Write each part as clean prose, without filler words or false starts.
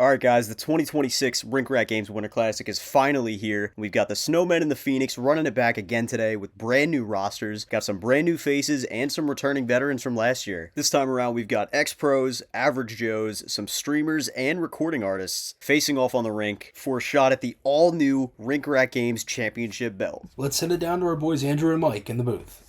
Alright guys, the 2026 Rink Rat Games Winter Classic is finally here. We've got the Snowmen and the Phoenix running it back again today with brand new rosters. Got some brand new faces and some returning veterans from last year. This time around we've got ex-pros, average joes, some streamers, and recording artists facing off on the rink for a shot at the all-new Rink Rat Games Championship belt. Let's send it down to our boys Andrew and Mike in the booth.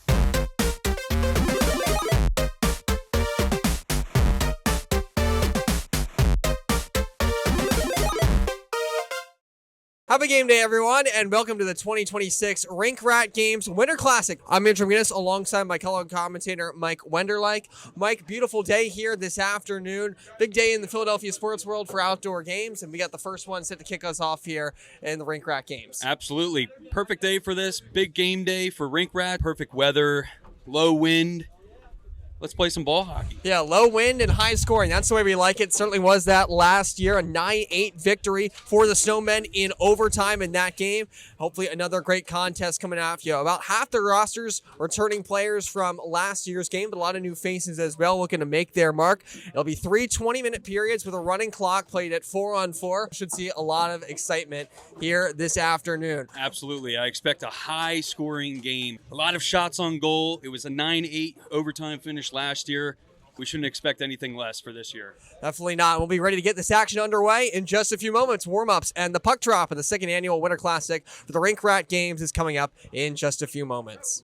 Happy game day, everyone, and welcome to the 2026 Rink Rat Games Winter Classic. I'm McGuinness alongside my color commentator, Mike Wenderlich. Mike, beautiful day here this afternoon. Big day in the Philadelphia sports world for outdoor games, and we got the first one set to kick us off here in the Rink Rat Games. Absolutely. Perfect day for this. Big game day for Rink Rat. Perfect weather, low wind. Let's play some ball hockey. Yeah, low wind and high scoring. That's the way we like it. Certainly was that last year. A 9-8 victory for the Snowmen in overtime in that game. Hopefully another great contest coming after you. About half the rosters returning players from last year's game, but a lot of new faces as well looking to make their mark. It'll be 3 20-minute periods with a running clock played at 4-on-4. Should see a lot of excitement here this afternoon. Absolutely. I expect a high-scoring game. A lot of shots on goal. It was a 9-8 overtime finish last year. We shouldn't expect anything less for this year. Definitely not. We'll be ready to get this action underway in just a few moments. Warm-ups and the puck drop of the second annual Winter Classic for the Rink Rat Games is coming up in just a few moments.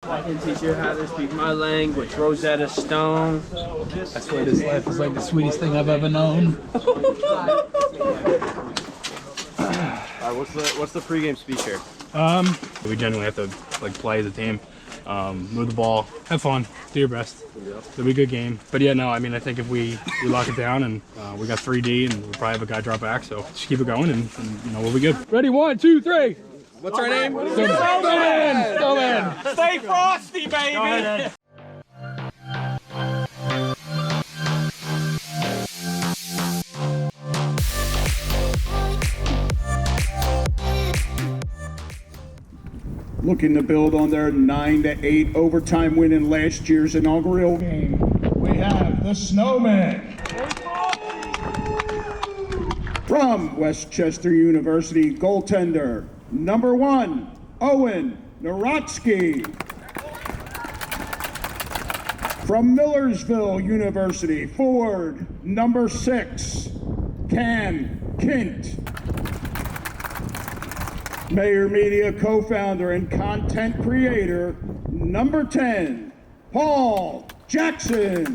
I can teach you how to speak my language, Rosetta Stone. I swear this life is like the sweetest thing I've ever known. What's the pregame speech here? We generally have to play as a team, move the ball, have fun, do your best. It'll be a good game. But yeah, no, I mean, I think if we lock it down and we got 3D and we'll probably have a guy drop back, so just keep it going and we'll be good. Ready, 1, 2, 3. What's our name? Snowmen! Stay frosty, baby! Looking to build on their 9-8 overtime win in last year's inaugural game, we have the Snowmen. From Westchester University, goaltender, number 1, Owen Narotsky. From Millersville University, forward, number 6, 𝐏𝐿𝐃𝐄𝐑𝐒. Maher Media co-founder and content creator, number 10, Paul Jackson.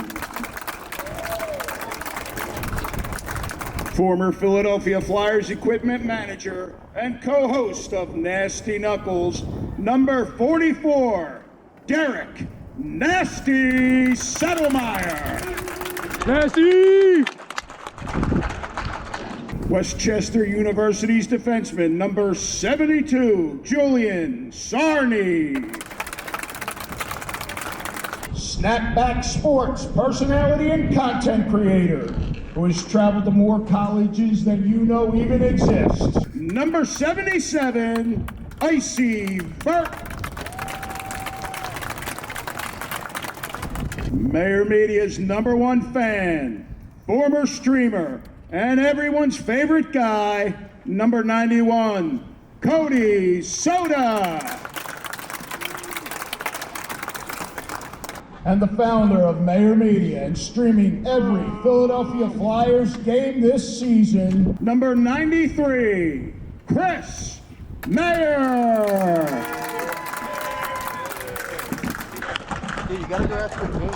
Former Philadelphia Flyers equipment manager and co-host of Nasty Knuckles, number 44, Derek Nasty Settlemyre. Nasty! Westchester University's defenseman, number 72, Julian Sarney. Snapback Sports personality and content creator, who has traveled to more colleges than you know even exist, number 77, IcyVert. Maher Media's number 1 fan, former streamer, and everyone's favorite guy, number 91, Cody Soda. And the founder of Maher Media and streaming every Philadelphia Flyers game this season, number 93, Chris Maher. Dude, you gotta go after the game.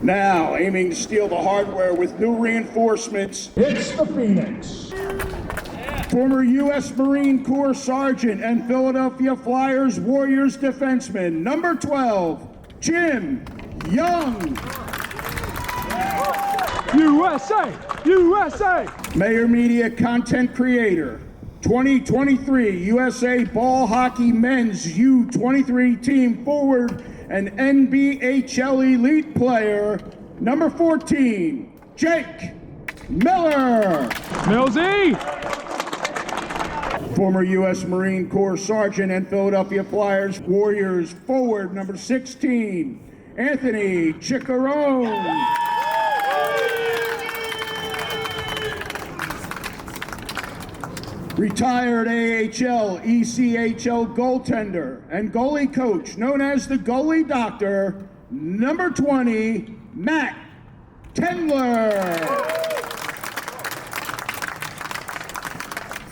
Now, aiming to steal the hardware with new reinforcements, it's the Phoenix. Former U.S. Marine Corps Sergeant and Philadelphia Flyers Warriors defenseman, number 12, Jim Young. USA! USA! Maher Media content creator, 2023 USA Ball Hockey Men's U23 team forward and NBHL elite player, number 14, Jake Miller. Millsy! Former U.S. Marine Corps Sergeant and Philadelphia Flyers Warriors forward, number 16, Anthony Chicharone. Retired AHL, ECHL goaltender and goalie coach known as the goalie doctor, number 20, Matt Tendler.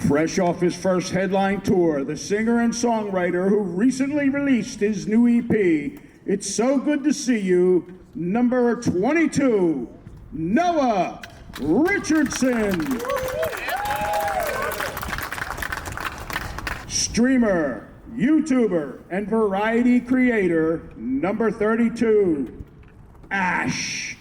Fresh off his first headline tour, the singer and songwriter who recently released his new EP, It's So Good to See You, number 22, Noah Richardson. Streamer, YouTuber, and variety creator, number 32, Ash.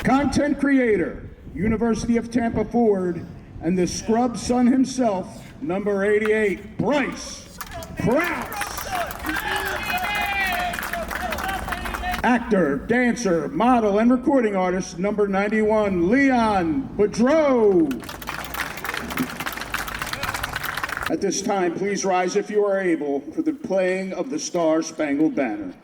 Content creator, University of Tampa forward, and the scrub son himself, number 88, Bryce Krause. Actor, dancer, model, and recording artist, number 91, Leon Boudreau. At this time, please rise if you are able for the playing of the Star-Spangled Banner.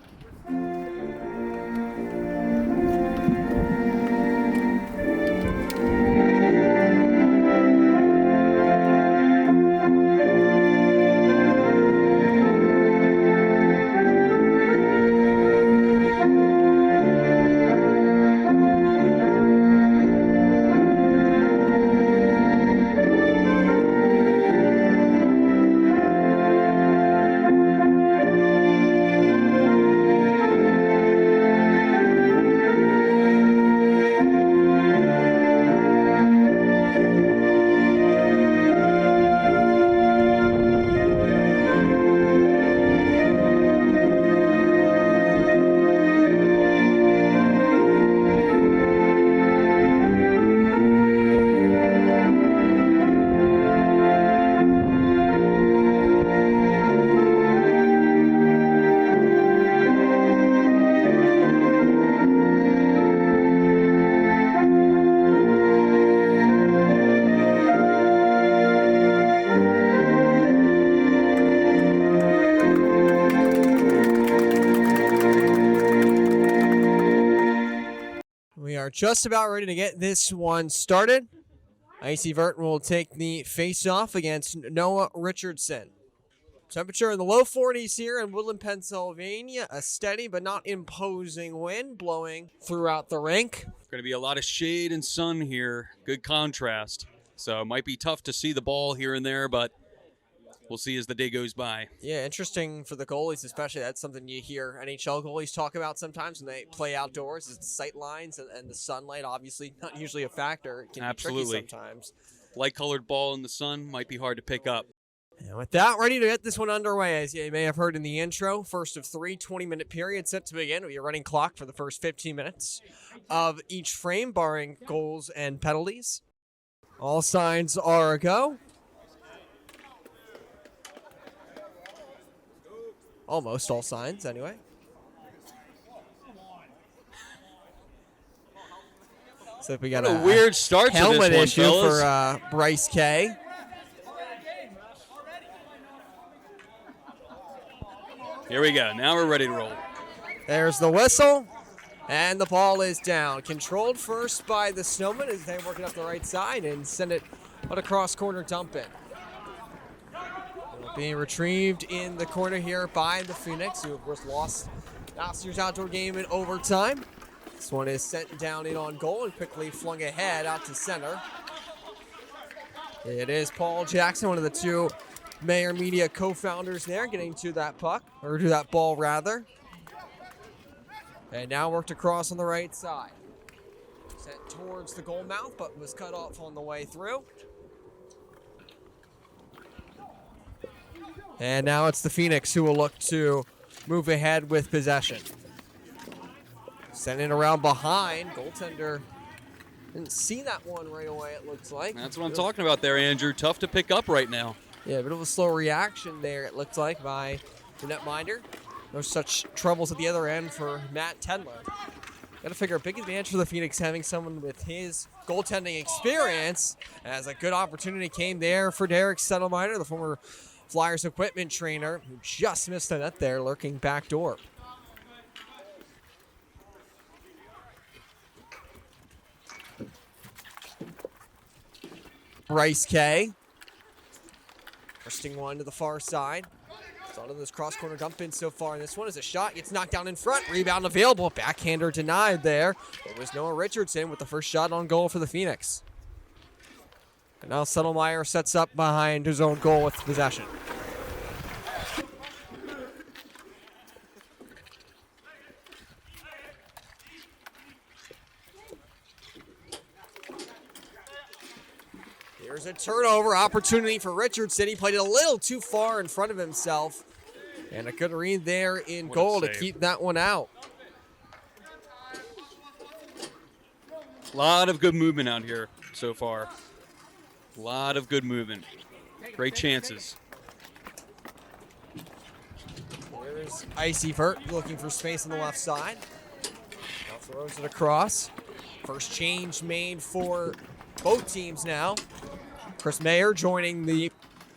Just about ready to get this one started. IcyVert will take the face-off against Noah Richardson. Temperature in the low 40s here in Woodland, Pennsylvania. A steady but not imposing wind blowing throughout the rink. Going to be a lot of shade and sun here. Good contrast. So it might be tough to see the ball here and there, but we'll see as the day goes by. Yeah, interesting for the goalies, especially. That's something you hear NHL goalies talk about sometimes when they play outdoors, is the sight lines and the sunlight. Obviously, not usually a factor. It can Absolutely. be tricky sometimes. Light-colored ball in the sun might be hard to pick up. And with that, ready to get this one underway. As you may have heard in the intro, first of 3 20-minute periods set to begin. It'll be a running clock for the first 15 minutes of each frame, barring goals and penalties. All signs are a go. Almost all signs, anyway. So if we got a weird start to helmet this one, issue fellas. for Bryce K. Here we go. Now we're ready to roll. There's the whistle, and the ball is down. Controlled first by the Snowmen as they work it up the right side and send it on a cross-corner dump in. It'll be retrieved in the corner here by the Phoenix, who of course lost last year's outdoor game in overtime. This one is sent down in on goal and quickly flung ahead out to center. It is Paul Jackson, one of the two Maher Media co-founders there, getting to that puck, or to that ball rather. And now worked across on the right side. Sent towards the goal mouth, but was cut off on the way through. And now it's the Phoenix who will look to move ahead with possession. Sent it around behind. Goaltender didn't see that one right away, it looks like. That's what I'm talking about there, Andrew. Tough to pick up right now. Yeah, a bit of a slow reaction there, it looked like, by the netminder. No such troubles at the other end for Matt Tendler. Got to figure a big advantage for the Phoenix having someone with his goaltending experience, as a good opportunity came there for Derek Settlemyre, the former Flyers equipment trainer, who just missed the net there, lurking back door. Bryce K. Bursting one to the far side. It's on this cross-corner dump in so far, and this one is a shot. Gets knocked down in front. Rebound available. Backhander denied there. It was Noah Richardson with the first shot on goal for the Phoenix. And now Settlemyre sets up behind his own goal with possession. Here's a turnover opportunity for Richardson. He played it a little too far in front of himself. And a good read there in goal to keep that one out. A lot of good movement out here so far. A lot of good movement. Great chances. There's IcyVert looking for space on the left side. Now throws it across. First change made for both teams now. Chris Maher joining the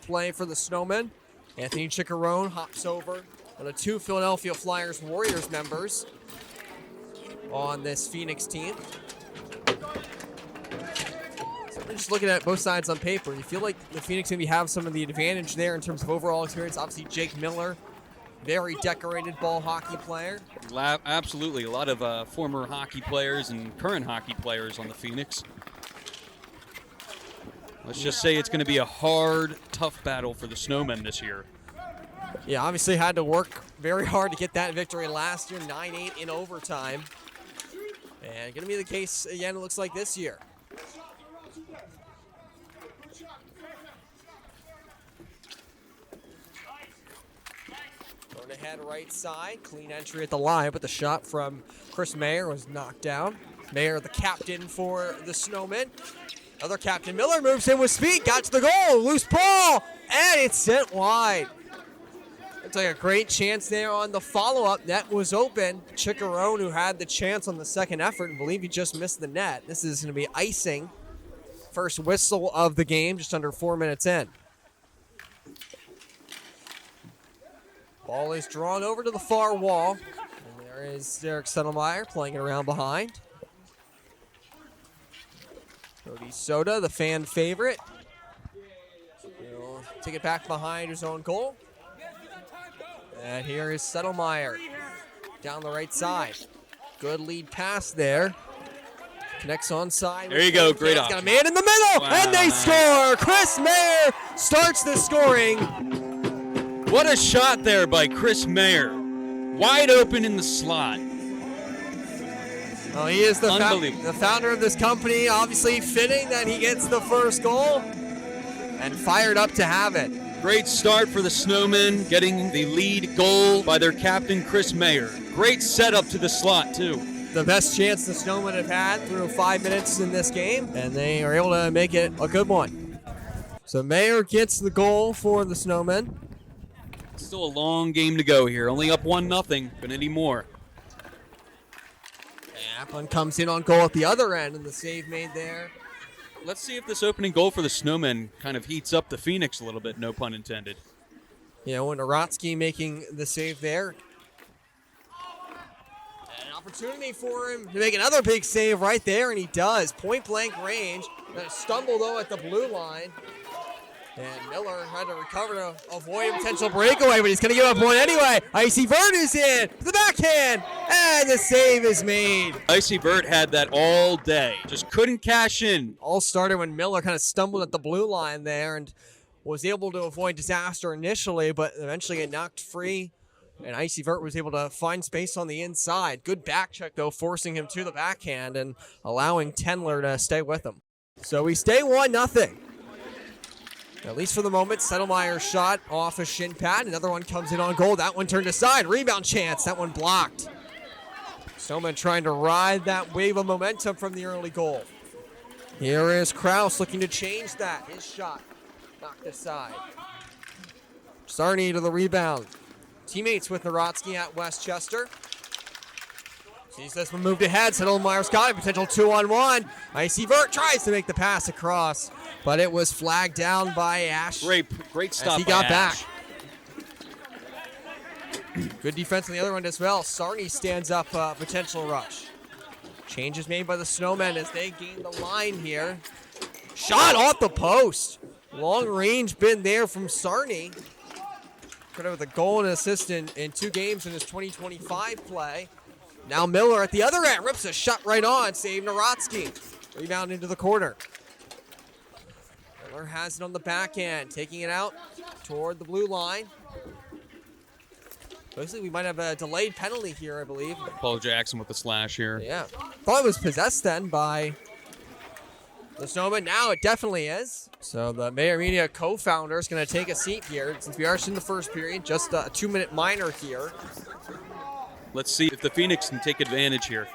play for the Snowmen. Anthony Chicharone hops over on the two Philadelphia Flyers Warriors members on this Phoenix team. So we're just looking at both sides on paper. You feel like the Phoenix maybe have some of the advantage there in terms of overall experience. Obviously, Jake Miller, very decorated ball hockey player. Absolutely. A lot of former hockey players and current hockey players on the Phoenix. Let's just say it's going to be a hard, tough battle for the Snowmen this year. Yeah, obviously had to work very hard to get that victory last year, 9-8 in overtime. And going to be the case again, it looks like this year. Thrown ahead right side, clean entry at the line, but the shot from Chris Maher was knocked down. Maher, the captain for the Snowmen. Other captain Miller moves in with speed, got to the goal, loose ball, and it's sent wide. Looks like a great chance there on the follow-up. Net was open. Chicharone, who had the chance on the second effort, and believe he just missed the net. This is going to be icing. First whistle of the game, just under 4 minutes in. Ball is drawn over to the far wall. And there is Derek Settlemyre playing it around behind. Cody Soda, the fan favorite. He'll take it back behind his own goal. And here is Settlemyre down the right side. Good lead pass there. Connects onside. There you go, great option. Got a man in the middle, Wow. and they score. Chris Maher starts the scoring. What a shot there by Chris Maher. Wide open in the slot. Well, he is the Unbelievable. founder of this company. Obviously fitting that he gets the first goal and fired up to have it. Great start for the Snowmen, getting the lead goal by their captain, Chris Maher. Great setup to the slot, too. The best chance the Snowmen have had through 5 minutes in this game, and they are able to make it a good one. So Maher gets the goal for the Snowmen. Still a long game to go here. Only up 1-0. Gonna need more. Applin comes in on goal at the other end, and the save made there. Let's see if this opening goal for the Snowmen kind of heats up the Phoenix a little bit, no pun intended. Yeah, Wenderlich making the save there. And an opportunity for him to make another big save right there, and he does. Point blank range. Gonna stumble, though, at the blue line. And Miller had to recover to avoid a potential breakaway, but he's going to give up one anyway. IcyVert is in, the backhand, and the save is made. IcyVert had that all day, just couldn't cash in. All started when Miller kind of stumbled at the blue line there and was able to avoid disaster initially, but eventually get knocked free. And IcyVert was able to find space on the inside. Good back check, though, forcing him to the backhand and allowing Tendler to stay with him. So we stay 1-0. At least for the moment, Settlemyre shot off a shin pad. Another one comes in on goal. That one turned aside. Rebound chance. That one blocked. Snowmen trying to ride that wave of momentum from the early goal. Here is Kraus looking to change that. His shot knocked aside. Sarny to the rebound. Teammates with Narodsky at Westchester. Sees this one moved ahead. Settlemyre's got it. Potential 2-on-1. IcyVert tries to make the pass across, but it was flagged down by Ash. Great stop. As he got back. Good defense on the other end as well. Sarny stands up potential rush. Changes made by the Snowmen as they gain the line here. Shot off the post. Long range been there from Sarny. Could have with a goal and an assist in 2 games in his 2025 play. Now Miller at the other end rips a shot right on. Save Narodsky. Rebound into the corner. Miller has it on the backhand, taking it out toward the blue line. Basically, we might have a delayed penalty here, I believe. Paul Jackson with the slash here. Yeah. Thought it was possessed then by the Snowmen. Now it definitely is. So the Maher Media co-founder is going to take a seat here. Since we are in the first period, just a 2-minute minor here. Let's see if the Phoenix can take advantage here.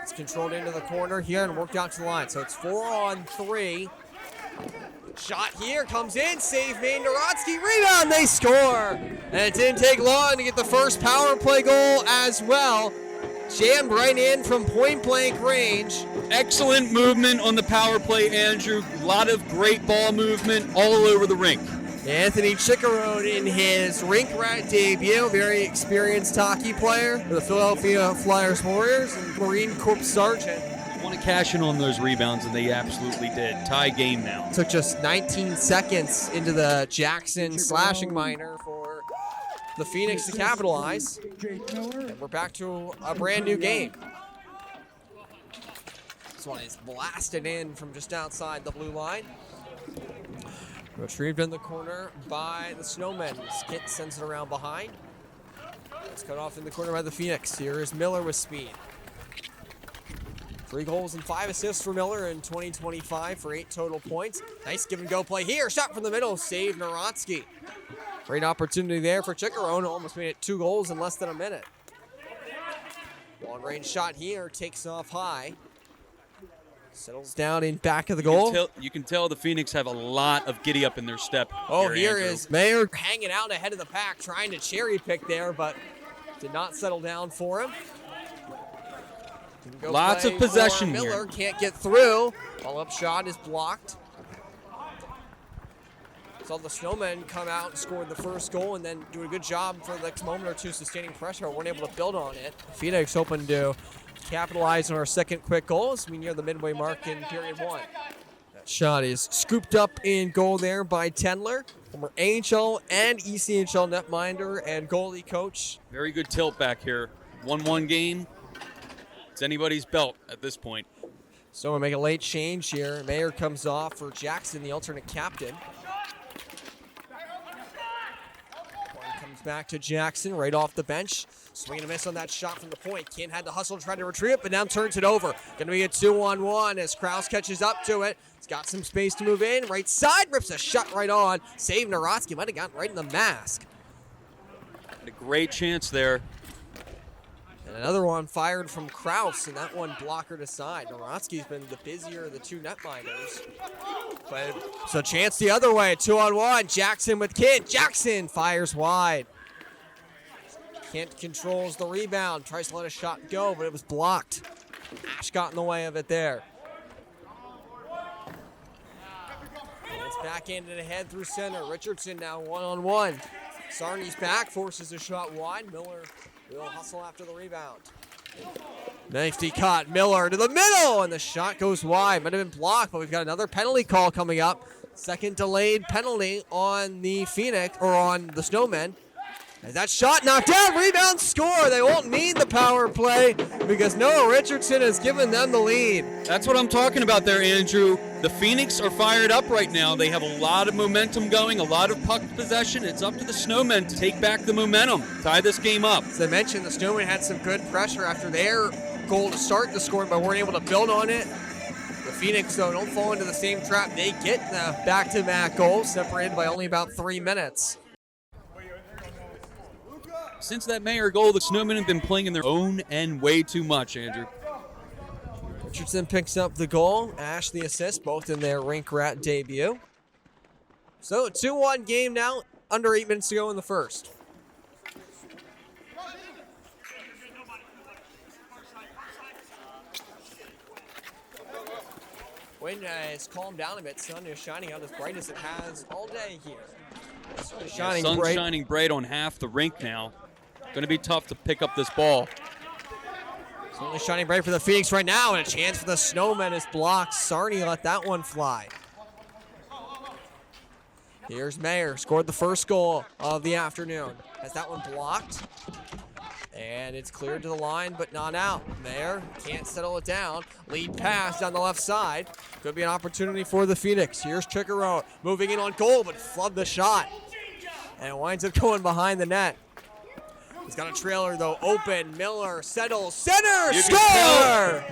It's controlled into the corner here and worked out to the line. So it's 4-on-3. Shot here, comes in, save made, Narodsky, rebound, they score! And it didn't take long to get the first power play goal as well. Jammed right in from point-blank range. Excellent movement on the power play, Andrew. A lot of great ball movement all over the rink. Anthony Chickarone in his Rink Rat debut, very experienced hockey player for the Philadelphia Flyers Warriors and Marine Corps Sergeant. Want to cash in on those rebounds, and they absolutely did. Tie game now. Took just 19 seconds into the Jackson slashing minor for the Phoenix to capitalize. And we're back to a brand new game. This one is blasted in from just outside the blue line. Retrieved in the corner by the Snowmen. Skit sends it around behind. It's cut off in the corner by the Phoenix. Here is Miller with speed. 3 goals and 5 assists for Miller in 2025 for 8 total points. Nice give and go play here. Shot from the middle. Save Narodsky. Great opportunity there for Chickarone. Almost made it 2 goals in less than a minute. Long range shot here. Takes off high. Settles down in back of the goal. You can tell the Phoenix have a lot of giddy up in their step. Oh, here Andrew. is Maher hanging out ahead of the pack, trying to cherry pick there, but did not settle down for him. Lots of possession Miller here. can't get through. Follow-up shot is blocked. Saw the Snowmen come out and scored the first goal and then do a good job for the next moment or two sustaining pressure. Weren't able to build on it. Phoenix hoping to capitalize on our second quick goal as we near the midway mark in period 1. That shot is scooped up in goal there by Tendler, former AHL and ECHL netminder and goalie coach. Very good tilt back here. 1-1 game. It's anybody's belt at this point. So we make a late change here. Maher comes off for Jackson, the alternate captain. One comes back to Jackson right off the bench. Swing and a miss on that shot from the point. Kent had to hustle to try to retrieve it, but now turns it over. Gonna be a 2-on-1 as Kraus catches up to it. He's got some space to move in. Right side, rips a shot right on. Save Narodsky, might have gotten right in the mask. Had a great chance there. And another one fired from Kraus, and that one blockered aside. Narodsky's been the busier of the 2 netminders. But so chance the other way, 2-on-1. Jackson with Kent. Jackson fires wide. Kent controls the rebound, tries to let a shot go, but it was blocked. Ash got in the way of it there. And it's backhanded ahead through center. Richardson now 1-on-1. Sarny's back, forces a shot wide. Miller will hustle after the rebound. Nicely caught. Miller to the middle, and the shot goes wide. Might have been blocked, but we've got another penalty call coming up. Second delayed penalty on the Phoenix, or on the Snowmen. As that shot knocked down, rebound, score. They won't need the power play because Noah Richardson has given them the lead. That's what I'm talking about there, Andrew. The Phoenix are fired up right now. They have a lot of momentum going, a lot of puck possession. It's up to the Snowmen to take back the momentum, tie this game up. As I mentioned, the Snowmen had some good pressure after their goal to start the scoring, but weren't able to build on it. The Phoenix, though, don't fall into the same trap. They get the back-to-back goals, separated by only about 3 minutes. Since that Maher goal, the Snowmen have been playing in their own end way too much, Andrew. Richardson picks up the goal. Ash the assist, both in their Rink Rat debut. So a 2-1 game now, under 8 minutes to go in the first. Wind has calmed down a bit. Sun is shining out as bright as it has all day here. Sun's shining bright on half the rink now. Going to be tough to pick up this ball. Certainly shining bright for the Phoenix right now, and a chance for the Snowmen is blocked. Sarni let that one fly. Here's Maher, scored the first goal of the afternoon. Has that one blocked. And it's cleared to the line, but not out. Maher can't settle it down. Lead pass down the left side. Could be an opportunity for the Phoenix. Here's Chickarone moving in on goal, but flubbed the shot. And it winds up going behind the net. He's got a trailer, though, open. Miller settles, center, score!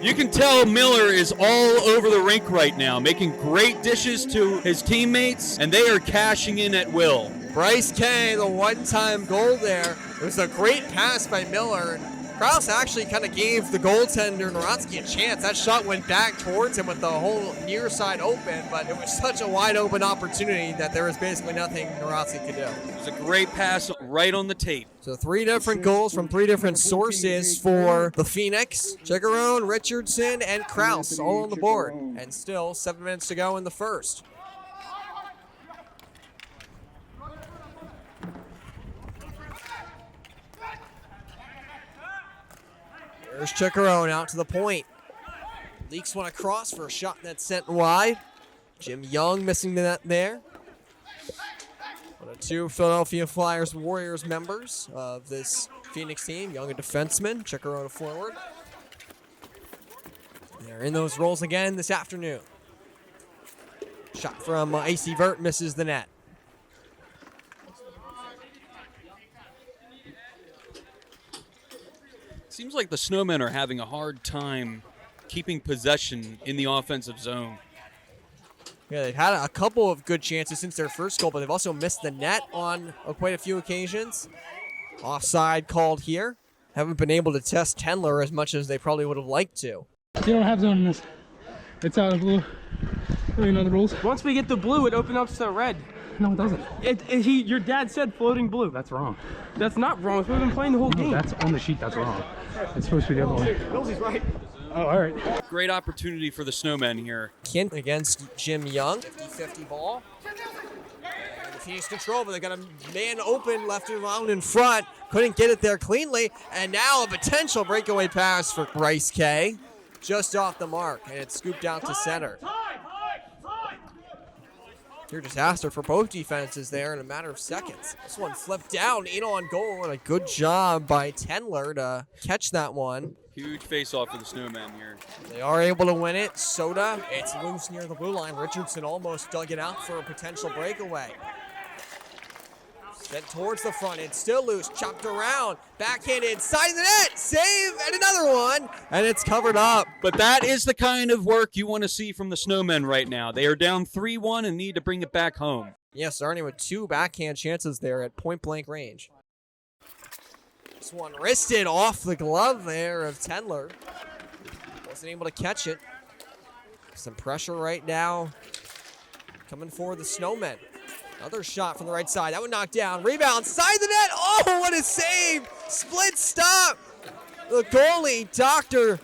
You can tell Miller is all over the rink right now, making great dishes to his teammates, and they are cashing in at will. Bryce K, the one-time goal there. It was a great pass by Miller. Kraus actually kind of gave the goaltender, Narotsky, a chance. That shot went back towards him with the whole near side open, but it was such a wide open opportunity that there was basically nothing Narotsky could do. It was a great pass right on the tape. So 3 different goals from 3 different sources for the Phoenix. Chickarone, Richardson, and Kraus all on the board. And still 7 minutes to go in the first. There's Chickarone out to the point. Leaks one across for a shot that's sent wide. Jim Young missing the net there. One of 2 Philadelphia Flyers Warriors members of this Phoenix team. Young a defenseman, Chickarone a forward. They're in those roles again this afternoon. Shot from IcyVert misses the net. Seems like the Snowmen are having a hard time keeping possession in the offensive zone. Yeah, they've had a couple of good chances since their first goal, but they've also missed the net on quite a few occasions. Offside called here. Haven't been able to test Tendler as much as they probably would have liked to. You don't have zone in this. It's out of blue. You know the rules. Once we get the blue, it opens up to red. No, it doesn't. Your dad said floating blue. That's wrong. That's not wrong. We've been playing the whole game. That's on the sheet. That's wrong. It's supposed to be the other way. Millsy's right. Oh, all right. Great opportunity for the Snowmen here. Kent against Jim Young. 50-50 ball. And the Phoenix control, but they got a man open left around in front. Couldn't get it there cleanly. And now a potential breakaway pass for Bryce K. Just off the mark, and it's scooped out to center. Pure disaster for both defenses there in a matter of seconds. This one flipped down, in on goal, and a good job by Tendler to catch that one. Huge face-off for the Snowmen here. They are able to win it. Soda, it's loose near the blue line. Richardson almost dug it out for a potential breakaway. Sent towards the front, it's still loose, chopped around, backhanded, side of the net, save, and another one, and it's covered up. But that is the kind of work you want to see from the Snowmen right now. They are down 3-1 and need to bring it back home. Yes, Arnie with 2 backhand chances there at point-blank range. This one wristed off the glove there of Tendler. Wasn't able to catch it. Some pressure right now coming for the Snowmen. Another shot from the right side. That one knocked down. Rebound, side of the net. Oh, what a save. Split stop. The goalie, Doctor,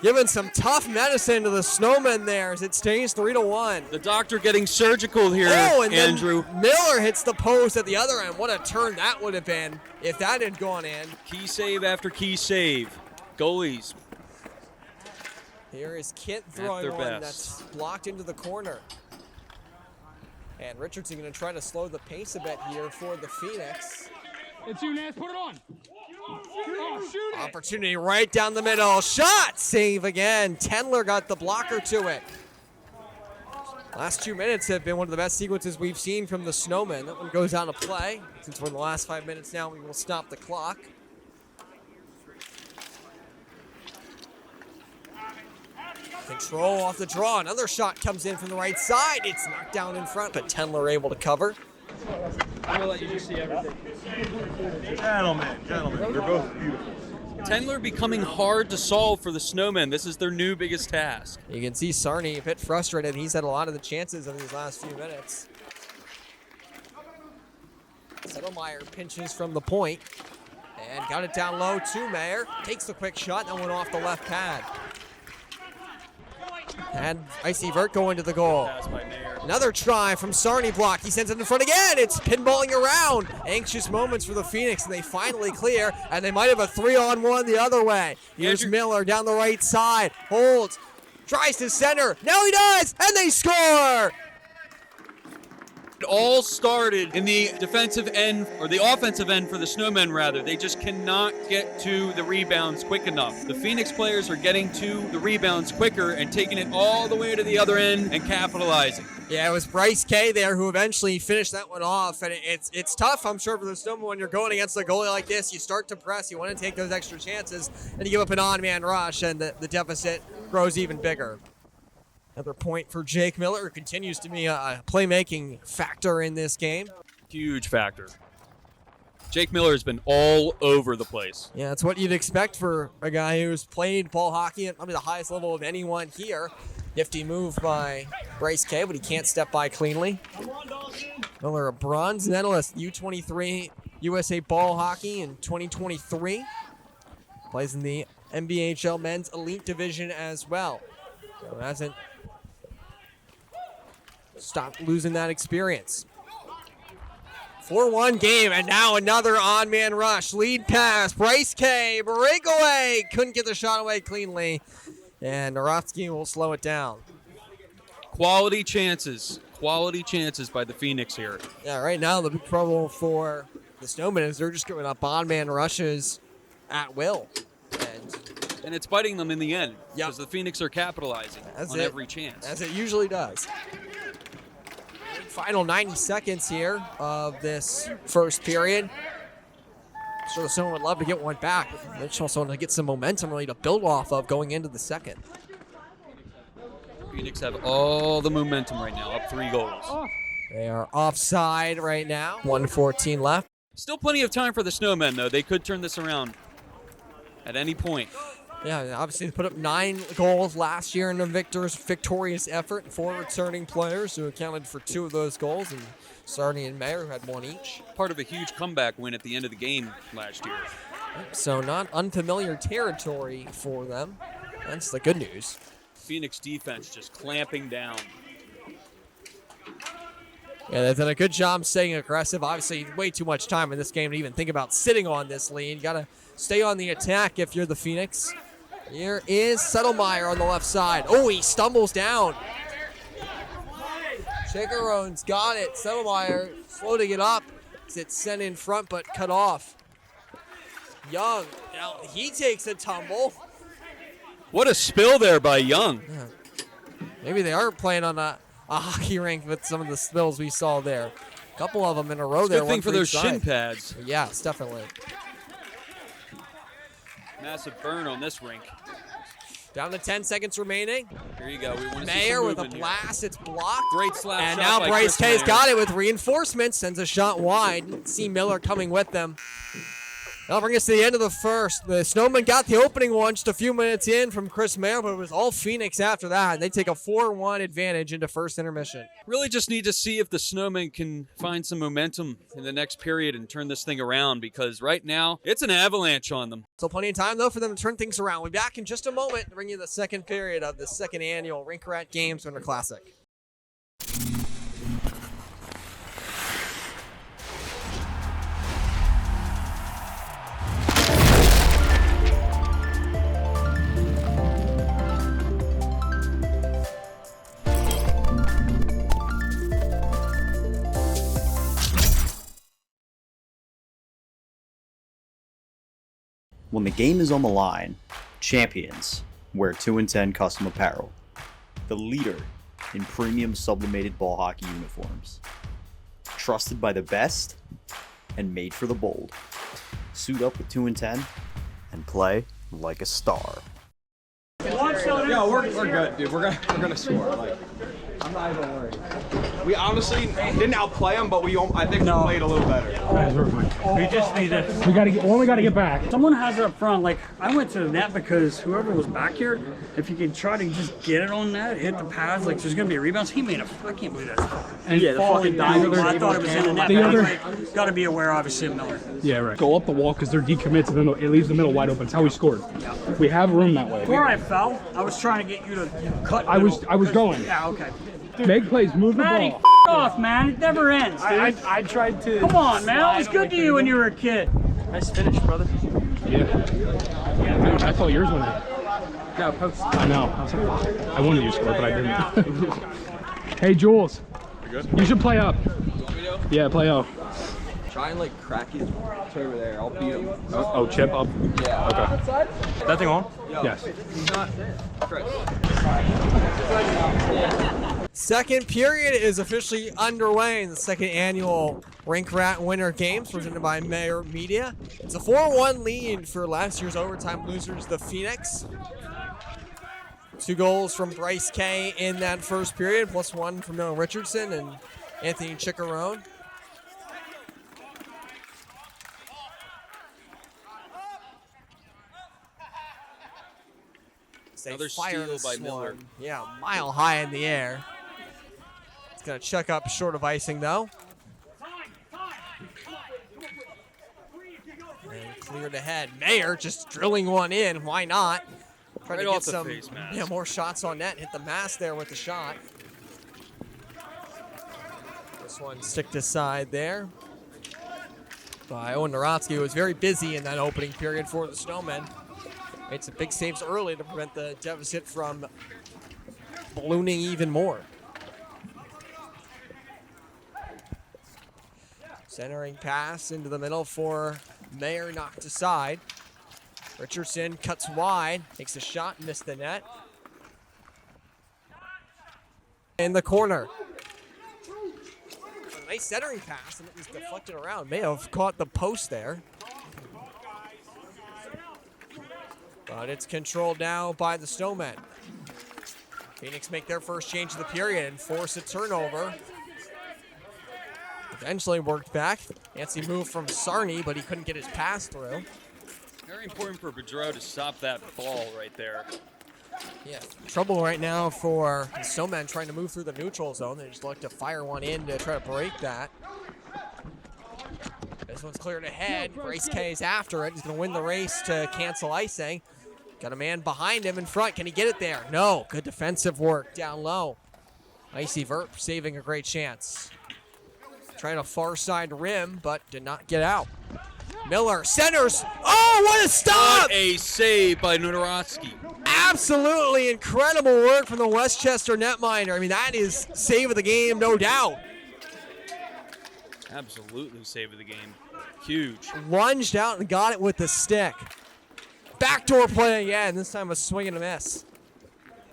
giving some tough medicine to the Snowmen there as it stays 3-1. The Doctor getting surgical here, and Andrew. Then Miller hits the post at the other end. What a turn that would have been if that had gone in. Key save after key save. Goalies. Here is Kit throwing one that's blocked into the corner. And Richardson going to try to slow the pace a bit here for the Phoenix. It's you, Nance. Put it on. Oh, shoot it. Opportunity right down the middle. Shot! Save again. Tendler got the blocker to it. Last 2 minutes have been one of the best sequences we've seen from the Snowmen. That one goes out of play. Since we're in the last 5 minutes now, we will stop the clock. Control off the draw. Another shot comes in from the right side. It's knocked down in front, but Tendler able to cover. I'm gonna let you just see everything. Gentlemen, they're both beautiful. Tendler becoming hard to solve for the Snowmen. This is their new biggest task. You can see Sarny a bit frustrated. He's had a lot of the chances in these last few minutes. Settlemyre pinches from the point and got it down low to Maher. Takes the quick shot, that one off the left pad. And IcyVert going to the goal. Another try from Sarny block. He sends it in front again. It's pinballing around. Anxious moments for the Phoenix, and they finally clear, and they might have a 3-on-1 the other way. Here's Miller down the right side. Holds. Tries to center. Now he does, and they score! It all started in the defensive end, or the offensive end for the Snowmen, rather. They just cannot get to the rebounds quick enough. The Phoenix players are getting to the rebounds quicker and taking it all the way to the other end and capitalizing. Yeah, it was 𝐏𝐿𝐃𝐄𝐃𝐈 there who eventually finished that one off, and it's tough, I'm sure, for the Snowmen when you're going against a goalie like this. You start to press, you want to take those extra chances, and you give up an on-man rush, and the deficit grows even bigger. Another point for Jake Miller, who continues to be a playmaking factor in this game. Huge factor. Jake Miller has been all over the place. Yeah, that's what you'd expect for a guy who's played ball hockey at probably the highest level of anyone here. Nifty move by 𝐏𝐿𝐃𝐃, but he can't step by cleanly. Miller, a bronze medalist, U23 USA ball hockey in 2023. Plays in the NBHL men's elite division as well. So hasn't stopped losing that experience. 4-1 game, and now another on-man rush. Lead pass, 𝐏𝐿𝐃𝐃, breakaway. Couldn't get the shot away cleanly, and Narovsky will slow it down. Quality chances by the Phoenix here. Yeah, right now the big trouble for the Snowmen is they're just giving up on-man rushes at will. And it's biting them in the end because the Phoenix are capitalizing on every chance. As it usually does. Final 90 seconds here of this first period. I'm sure the Snowmen would love to get one back. They just also want to get some momentum really to build off of going into the second. Phoenix have all the momentum right now, up 3 goals. They are offside right now. 1:14 left. Still plenty of time for the Snowmen, though. They could turn this around at any point. Yeah, obviously they put up 9 goals last year in a victorious effort. 4 returning players who accounted for 2 of those goals, and Sarny and Maher who had 1 each. Part of a huge comeback win at the end of the game last year. So not unfamiliar territory for them. That's the good news. Phoenix defense just clamping down. Yeah, they've done a good job staying aggressive. Obviously, way too much time in this game to even think about sitting on this lead. Got to stay on the attack if you're the Phoenix. Here is Settlemyre on the left side. Oh, he stumbles down. Chikarone's got it. Settlemyre slow to get up. It's sent in front, but cut off. Young, now he takes a tumble. What a spill there by Young. Yeah. Maybe they are playing on a hockey rink with some of the spills we saw there. A couple of them in a row it's there. Good thing for those shin pads. Yes, definitely. Massive burn on this rink. Down to 10 seconds remaining. Here you go. We want to see Maher some with a movement blast. It's blocked. Great slap and shot now by 𝐏𝐿𝐃𝐃's Maher. got it with reinforcements. Sends a shot wide. See Miller coming with them. That'll bring us to the end of the first. The Snowmen got the opening one just a few minutes in from Chris Maher, but it was all Phoenix after that. They take a 4-1 advantage into first intermission. Really just need to see if the Snowmen can find some momentum in the next period and turn this thing around, because right now it's an avalanche on them. So plenty of time, though, for them to turn things around. We'll be back in just a moment to bring you the second period of the second annual Rink Rat Games Winter Classic. When the game is on the line, champions wear 2 and 10 custom apparel. The leader in premium sublimated ball hockey uniforms. Trusted by the best and made for the bold. Suit up with 2 and 10 and play like a star. Yeah, we're good, dude. We're gonna score. Like, I'm not even worried. We honestly didn't outplay them, but I think we played a little better. We just need to. We only gotta get back. Someone has it up front. Like, I went to the net because whoever was back here, if you can try to just get it on net, hit the pads, like there's gonna be a rebound. He made I can't believe that. And Yeah, the fucking dive. I thought it was in the net. The other, Like, gotta be aware, obviously, of Miller. yeah, right. Go up the wall because they're decommits, and then it leaves the middle wide open. It's how we scored. We have room that way. Before I fell, I was trying to get you to cut. I was going. Yeah, okay. Make plays, move the Matty, ball. off, man. It never ends, dude. I tried to. Come on, man. It was good to you when you were a kid. Nice finish, brother. Yeah. I thought yours went in. No, post. I know. I was like, fuck. I wanted you to score, but I didn't. Hey, Jules. You should play up. Yeah, play up. Try and like crack his over there. I'll beat him. Oh, chip up? Yeah. Okay. That thing on? Yes. He's not. Chris. Second period is officially underway in the second annual Rink Rat Winter Games presented by Maher Media. It's a 4-1 lead for last year's overtime losers, the Phoenix. 2 goals from Bryce K in that first period, plus 1 from Noah Richardson and Anthony Chickarone. Another Fire steal by Miller. Yeah, a mile high in the air. It's going to check up short of icing, though. And cleared ahead. Maher just drilling one in. Why not? Trying Right to get off the some face mask. more shots on net. Hit the mask there with the shot. This one sticked aside there by Owen Narotsky, who was very busy in that opening period for the Snowmen. Made some big saves early to prevent the deficit from ballooning even more. Centering pass into the middle for Maher, knocked aside. Richardson cuts wide, takes a shot, missed the net. In the corner. A nice centering pass, and it was deflected around. May have caught the post there. But it's controlled now by the Snowmen. Phoenix make their first change of the period and force a turnover. Eventually worked back. Nancy moved from Sarney, but he couldn't get his pass through. Very important for Boudreau to stop that ball right there. Yeah, trouble right now for the Snowmen trying to move through the neutral zone. They just like to fire one in to try to break that. This one's cleared ahead. Bryce K is after it. He's going to win the race to cancel icing. Got a man behind him in front. Can he get it there? No. Good defensive work down low. IcyVert saving a great chance. Trying a far side rim, but did not get out. Miller centers. Oh, what a stop! What a save by Nunarotsky. Absolutely incredible work from the Westchester netminder. I mean, that is save of the game, no doubt. Absolutely save of the game. Huge. Lunged out and got it with the stick. Backdoor play again, this time a swing and a miss.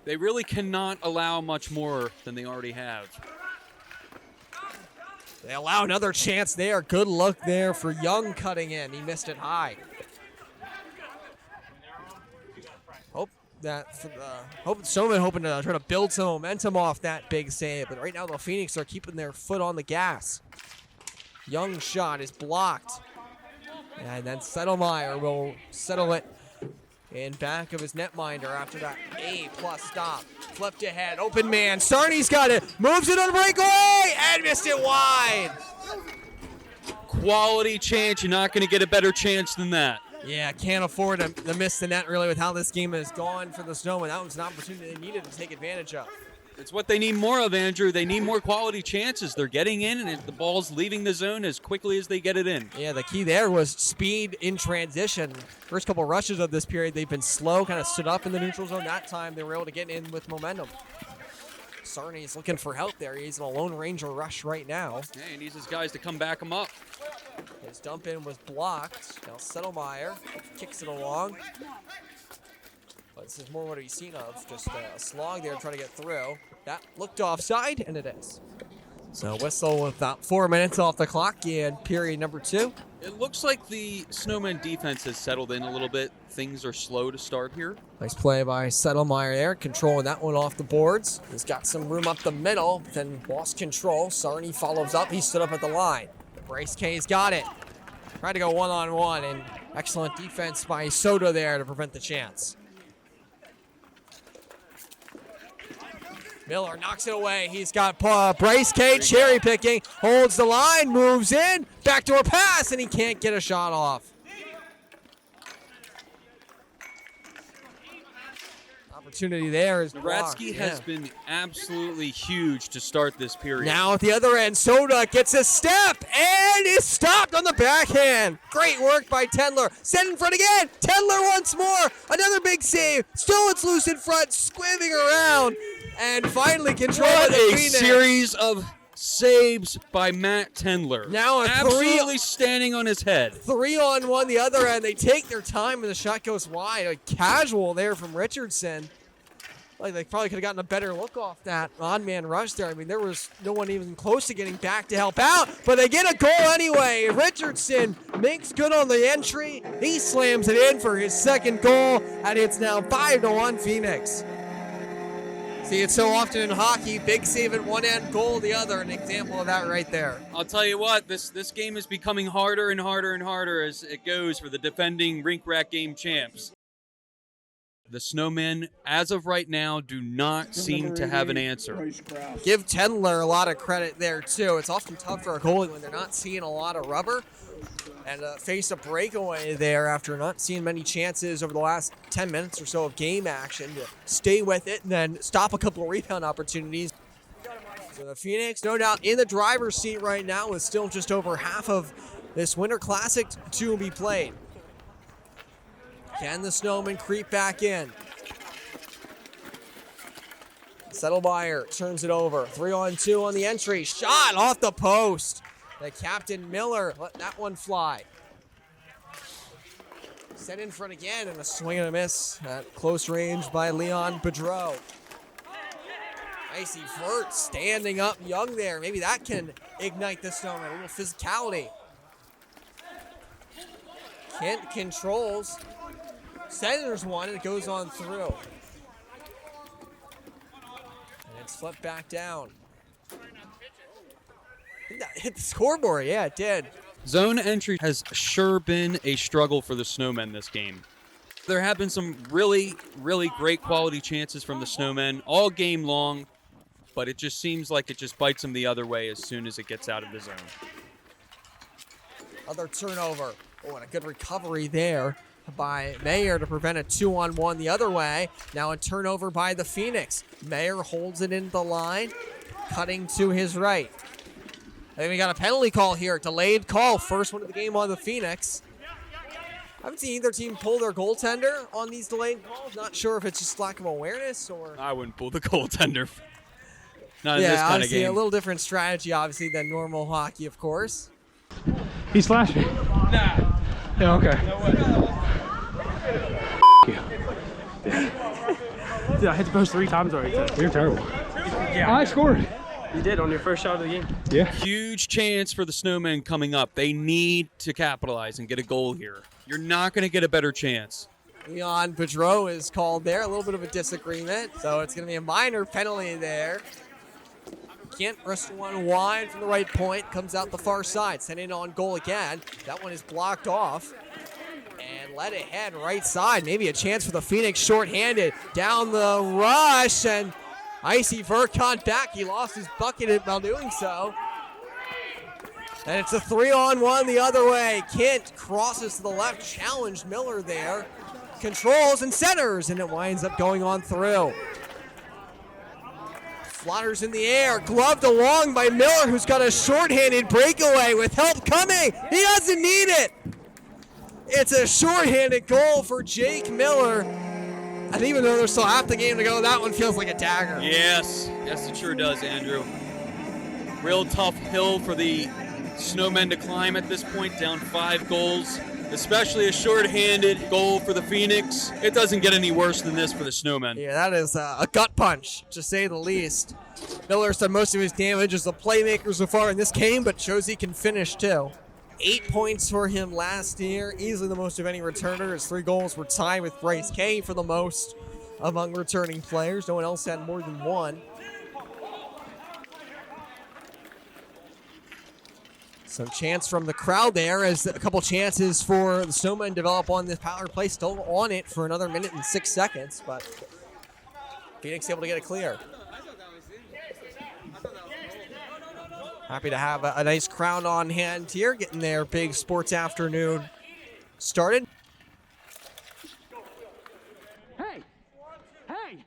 They really cannot allow much more than they already have. They allow another chance there. Good look there for Young cutting in. He missed it high. Hope Snowmen hoping to try to build some momentum off that big save, but right now the Phoenix are keeping their foot on the gas. Young's shot is blocked. And then Settlemyre will settle it in back of his netminder after that A+ stop. Flipped ahead, open man. Sarney's got it, moves it on the breakaway, and missed it wide. Quality chance. You're not going to get a better chance than that. Yeah, can't afford to miss the net really with how this game has gone for the Snowmen. That was an opportunity they needed to take advantage of. It's what they need more of, Andrew. They need more quality chances. They're getting in, and the ball's leaving the zone as quickly as they get it in. Yeah, the key there was speed in transition. First couple rushes of this period, they've been slow, kind of stood up in the neutral zone. That time, they were able to get in with momentum. Sarney's looking for help there. He's in a Lone Ranger rush right now. Hey, he needs his guys to come back him up. His dump in was blocked. Now Settlemyre kicks it along. But this is more what he's seen of. Just a slog there trying to get through. That looked offside, and it is. So whistle with about 4 minutes off the clock in period number 2. It looks like the Snowmen defense has settled in a little bit. Things are slow to start here. Nice play by Settlemyre there, controlling that one off the boards. He's got some room up the middle, then lost control. Sarny follows up. He stood up at the line. Bryce K's got it. Tried to go one-on-one, and excellent defense by Soda there to prevent the chance. Miller knocks it away. He's got Bryce K cherry picking, holds the line, moves in, backdoor pass, and he can't get a shot off. Opportunity there is blocked. Ratsky has been absolutely huge to start this period. Now at the other end, Soda gets a step and is stopped on the backhand. Great work by Tendler. Set in front again. Tendler once more. Another big save. Still it's loose in front, squimming around, and finally controlling What the a Phoenix. series of saves by Matt Tendler. Now absolutely standing on his head. 3-on-1 the other end. They take their time and the shot goes wide. A casual there from Richardson. Like they probably could have gotten a better look off that on-man rush there. I mean, there was no one even close to getting back to help out, but they get a goal anyway. Richardson makes good on the entry. He slams it in for his second goal, and it's now 5-1 Phoenix. See it so often in hockey, big save at one end, goal the other. An example of that right there. I'll tell you what, this game is becoming harder and harder and harder as it goes for the defending Rink Rat Game champs. The Snowmen, as of right now, do not seem to have an answer. Give Tendler a lot of credit there, too. It's often tough for a goalie when they're not seeing a lot of rubber. And face a breakaway there after not seeing many chances over the last 10 minutes or so of game action to stay with it and then stop a couple of rebound opportunities. So the Phoenix, no doubt, in the driver's seat right now with still just over half of this Winter Classic to be played. Can the Snowmen creep back in? Settlemyre turns it over. 3-on-2 on the entry. Shot off the post. The captain Miller let that one fly. Set in front again and a swing and a miss at close range by Leon Bedreau. IcyVert standing up young there. Maybe that can ignite the Snowmen. A little physicality. Kent controls. Centers one and it goes on through. And it's flipped back down. I think that hit the scoreboard. Yeah, it did. Zone entry has sure been a struggle for the Snowmen this game. There have been some really, really great quality chances from the Snowmen all game long, but it just seems like it just bites them the other way as soon as it gets out of the zone. Other turnover. Oh, and a good recovery there by Maher to prevent a 2-on-1 the other way. Now a turnover by the Phoenix. Maher holds it in the line, cutting to his right. I think we got a penalty call here. Delayed call. First one of the game on the Phoenix. I haven't seen either team pull their goaltender on these delayed calls. Not sure if it's just lack of awareness or... I wouldn't pull the goaltender. Not in yeah, this kind of obviously game. a little different strategy, obviously, than normal hockey, of course. He's flashing. Nah. Yeah, okay. Dude, I hit the post 3 times already today. You're terrible. Yeah. I scored. You did on your first shot of the game. Yeah. Huge chance for the Snowmen coming up. They need to capitalize and get a goal here. You're not going to get a better chance. Leon Bedreau is called there. A little bit of a disagreement. So it's going to be a minor penalty there. Kent wrestle one wide from the right point. Comes out the far side. Sent in on goal again. That one is blocked off. And led ahead right side. Maybe a chance for the Phoenix shorthanded. Down the rush. And IcyVert caught back. He lost his bucket while doing so. And it's a 3-on-1 the other way. Kent crosses to the left. Challenged Miller there. Controls and centers. And it winds up going on through. Flutters in the air, gloved along by Miller, who's got a shorthanded breakaway with help coming. He doesn't need it. It's a shorthanded goal for Jake Miller. And even though there's still half the game to go, that one feels like a dagger. Yes, yes it sure does, Andrew. Real tough hill for the Snowmen to climb at this point, down 5 goals. Especially a short-handed goal for the Phoenix. It doesn't get any worse than this for the Snowmen. Yeah, that is a gut punch, to say the least. Miller's done most of his damage as a playmaker so far in this game, but shows he can finish too. 8 points for him last year, easily the most of any returner. His 3 goals were tied with Bryce K for the most among returning players. No one else had more than 1. Some chance from the crowd there as a couple chances for the Snowmen develop on this power play. Still on it for another minute and 6 seconds, but Phoenix able to get it clear. Happy to have a nice crowd on hand here, getting their big sports afternoon started. Hey! Hey!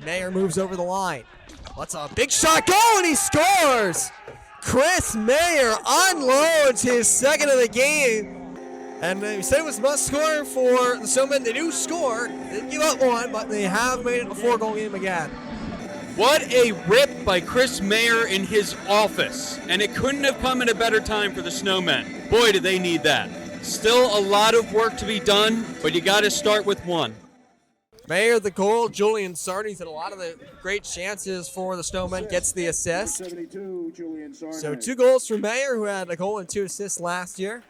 Maher moves over the line. What's a big shot goal, and he scores! Chris Maher unloads his second of the game. And we said it was must score for the Snowmen. They do score. They didn't give up one, but they have made it a 4-goal game again. What a rip by Chris Maher in his office. And it couldn't have come at a better time for the Snowmen. Boy, do they need that. Still a lot of work to be done, but you got to start with 1. Maher the goal. Julian Sarni's had a lot of the great chances for the Snowmen. Gets the assist. So 2 goals for Maher, who had a goal and 2 assists last year.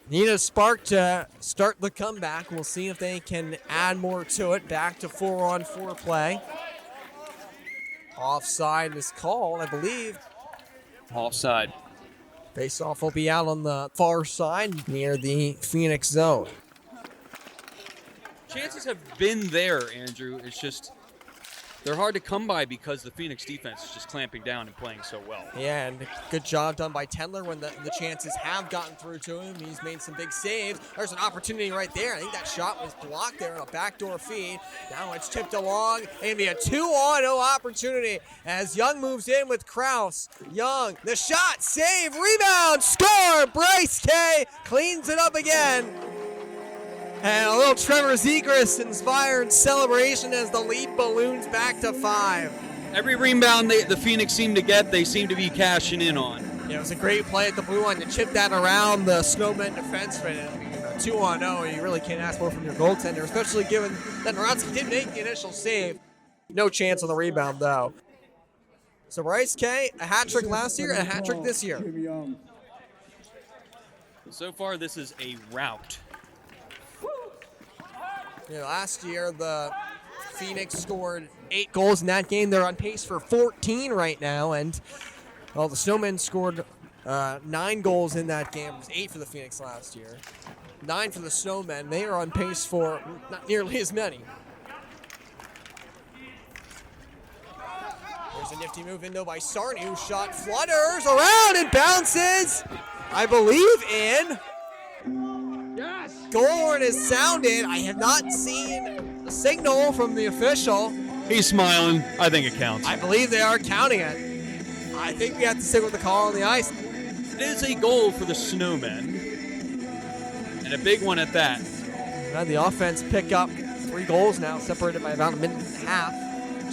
Need a spark to start the comeback. We'll see if they can add more to it. Back to 4-on-4 play. Offside is called, I believe. Offside. Face-off will be out on the far side near the Phoenix zone. Chances have been there, Andrew. It's just they're hard to come by because the Phoenix defense is just clamping down and playing so well. Yeah, and good job done by Tendler when the chances have gotten through to him. He's made some big saves. There's an opportunity right there. I think that shot was blocked there on a backdoor feed. Now it's tipped along. It'll be a 2-on-0 opportunity as Young moves in with Kraus. Young, the shot, save, rebound, score! Bryce K cleans it up again. And a little Trevor Zegras inspired celebration as the lead balloons back to 5. Every rebound the Phoenix seem to get, they seem to be cashing in on. Yeah, it was a great play at the blue line to chip that around the Snowmen defenseman. 2-on-0, you really can't ask more from your goaltender, especially given that Narotsky did make the initial save. No chance on the rebound, though. So Bryce K, a hat trick last year and a hat trick this year. So far, this is a rout. Yeah, last year, the Phoenix scored 8 goals in that game. They're on pace for 14 right now, and well, the Snowmen scored 9 goals in that game. It was 8 for the Phoenix last year. 9 for the Snowmen. They are on pace for not nearly as many. There's a nifty move in, though, by Sarni, who shot flutters around and bounces, I believe, in. Yes! Goal horn is sounded. I have not seen a signal from the official. He's smiling. I think it counts. I believe they are counting it. I think we have to stick with the call on the ice. It is a goal for the Snowmen. And a big one at that. And the offense pick up 3 goals now, separated by about a minute and a half.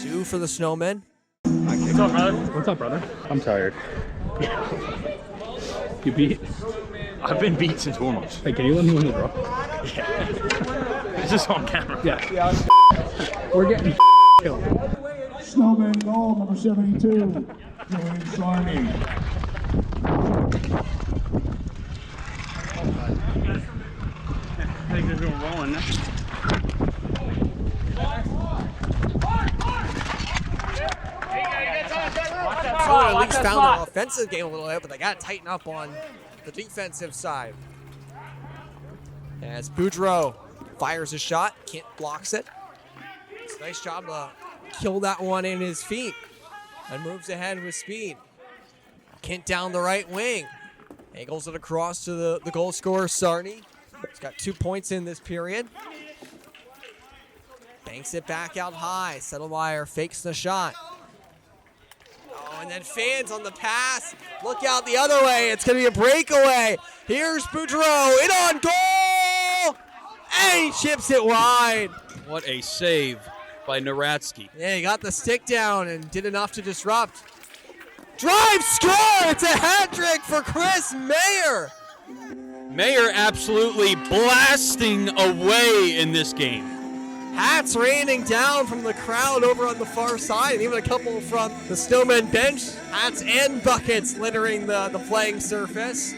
2 for the Snowmen. What's up, brother? What's up, brother? I'm tired. You beat? I've been beat since warm-ups. Hey, can you let me win the draw? Yeah. Is this on camera? Yeah. We're getting killed. Snowman goal, number 72, Julian Sarni. I think they're doing rolling now. At least found the offensive game a little bit, but they got to tighten up on the defensive side. As Boudreau fires a shot, Kent blocks it. It's a nice job to kill that one in his feet and moves ahead with speed. Kent down the right wing. Angles it across to the goal scorer, Sarni. He's got 2 points in this period. Banks it back out high. Settlemyre fakes the shot. Oh, and then fans on the pass. Look out the other way. It's going to be a breakaway. Here's Boudreau. In on goal! And he chips it wide. What a save by Narotsky. Yeah, he got the stick down and did enough to disrupt. Drive, score! It's a hat trick for Chris Maher. Maher absolutely blasting away in this game. Hats raining down from the crowd over on the far side, and even a couple from the Snowmen bench. Hats and buckets littering the playing surface.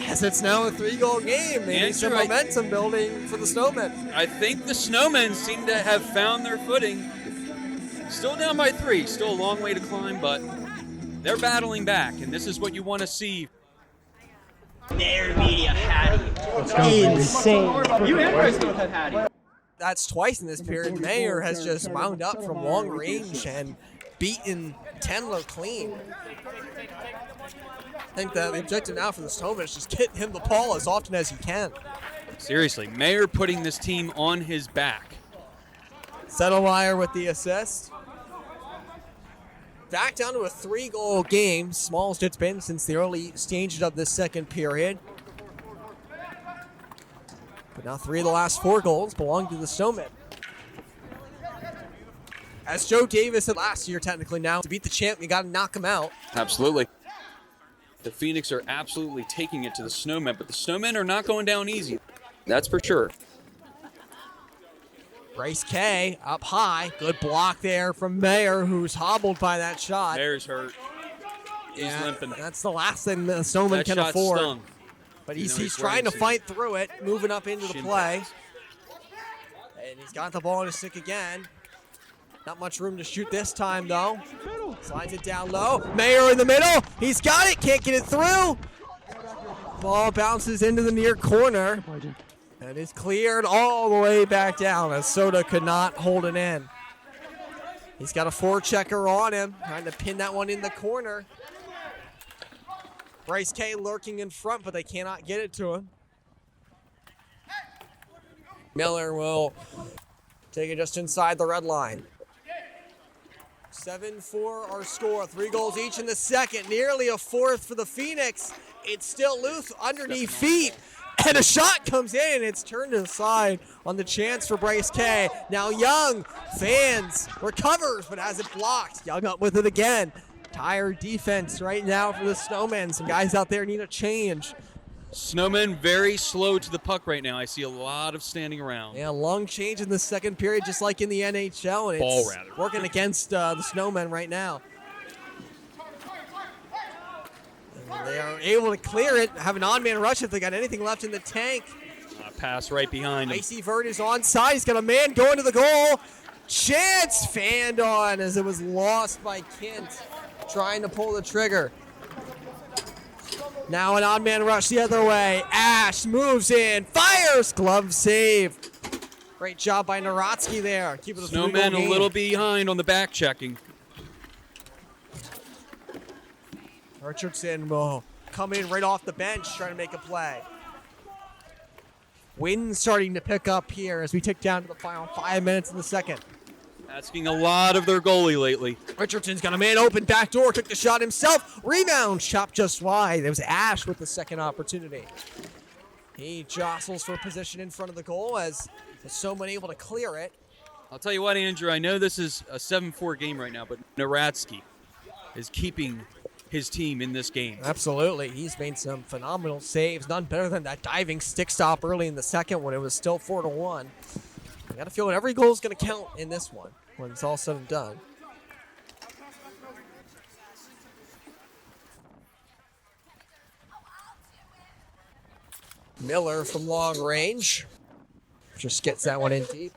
As it's now a 3-goal game, maybe some momentum building for the Snowmen. I think the Snowmen seem to have found their footing. Still down by 3, still a long way to climb, but they're battling back, and this is what you want to see. Maher Media Hattie. Insane. You and Bryce both had Hattie. That's twice in this period. Maher has just wound up from long range and beaten Tendler clean. I think that the objective now for the Snowmen is just get him the ball as often as he can. Seriously, Maher putting this team on his back. Settlemyre with the assist. Back down to a 3-goal game, smallest it's been since the early stages of this second period. But now 3 of the last 4 goals belong to the Snowmen. As Joe Davis said last year, technically now, to beat the champ, you got to knock him out. Absolutely. The Phoenix are absolutely taking it to the Snowmen, but the Snowmen are not going down easy. That's for sure. Bryce K up high. Good block there from Maher, who's hobbled by that shot. Maher's hurt. He's limping. That's the last thing the Snowmen can afford. Stung. But he's trying to fight through it, moving up into the play. And he's got the ball in his stick again. Not much room to shoot this time, though. Slides it down low. Maher in the middle. He's got it. Can't get it through. Ball bounces into the near corner. And is cleared all the way back down as Soda could not hold it in. He's got a forechecker on him, trying to pin that one in the corner. Bryce K lurking in front, but they cannot get it to him. Miller will take it just inside the red line. 7-4 our score, 3 goals each in the second, nearly a fourth for the Phoenix. It's still loose underneath feet, and a shot comes in, and it's turned to the side on the chance for Bryce K. Now Young fans recovers, but has it blocked. Young up with it again. Tired defense right now for the Snowmen. Some guys out there need a change. Snowmen very slow to the puck right now. I see a lot of standing around. Yeah, long change in the second period, just like in the NHL. And it's working against the Snowmen right now. And they are able to clear it, have an on-man rush if they got anything left in the tank. Pass right behind him. IcyVert is onside. He's got a man going to the goal. Chance fanned on as it was lost by Kent, trying to pull the trigger. Now an odd-man rush the other way. Ash moves in, fires, glove save. Great job by Narotsky there. Keeping the Snowmen a little behind on the back checking. Richardson will come in right off the bench, trying to make a play. Wind starting to pick up here as we tick down to the final 5 minutes in the second. Asking a lot of their goalie lately. Richardson's got a man open, back door, took the shot himself. Rebound, chopped just wide. It was Ash with the second opportunity. He jostles for position in front of the goal as Snowmen able to clear it. I'll tell you what, Andrew, I know this is a 7-4 game right now, but Narotsky is keeping his team in this game. Absolutely. He's made some phenomenal saves. None better than that diving stick stop early in the second when it was still 4-1. I got a feeling every goal is going to count in this one when it's all said and done. Miller from long range just gets that one in deep.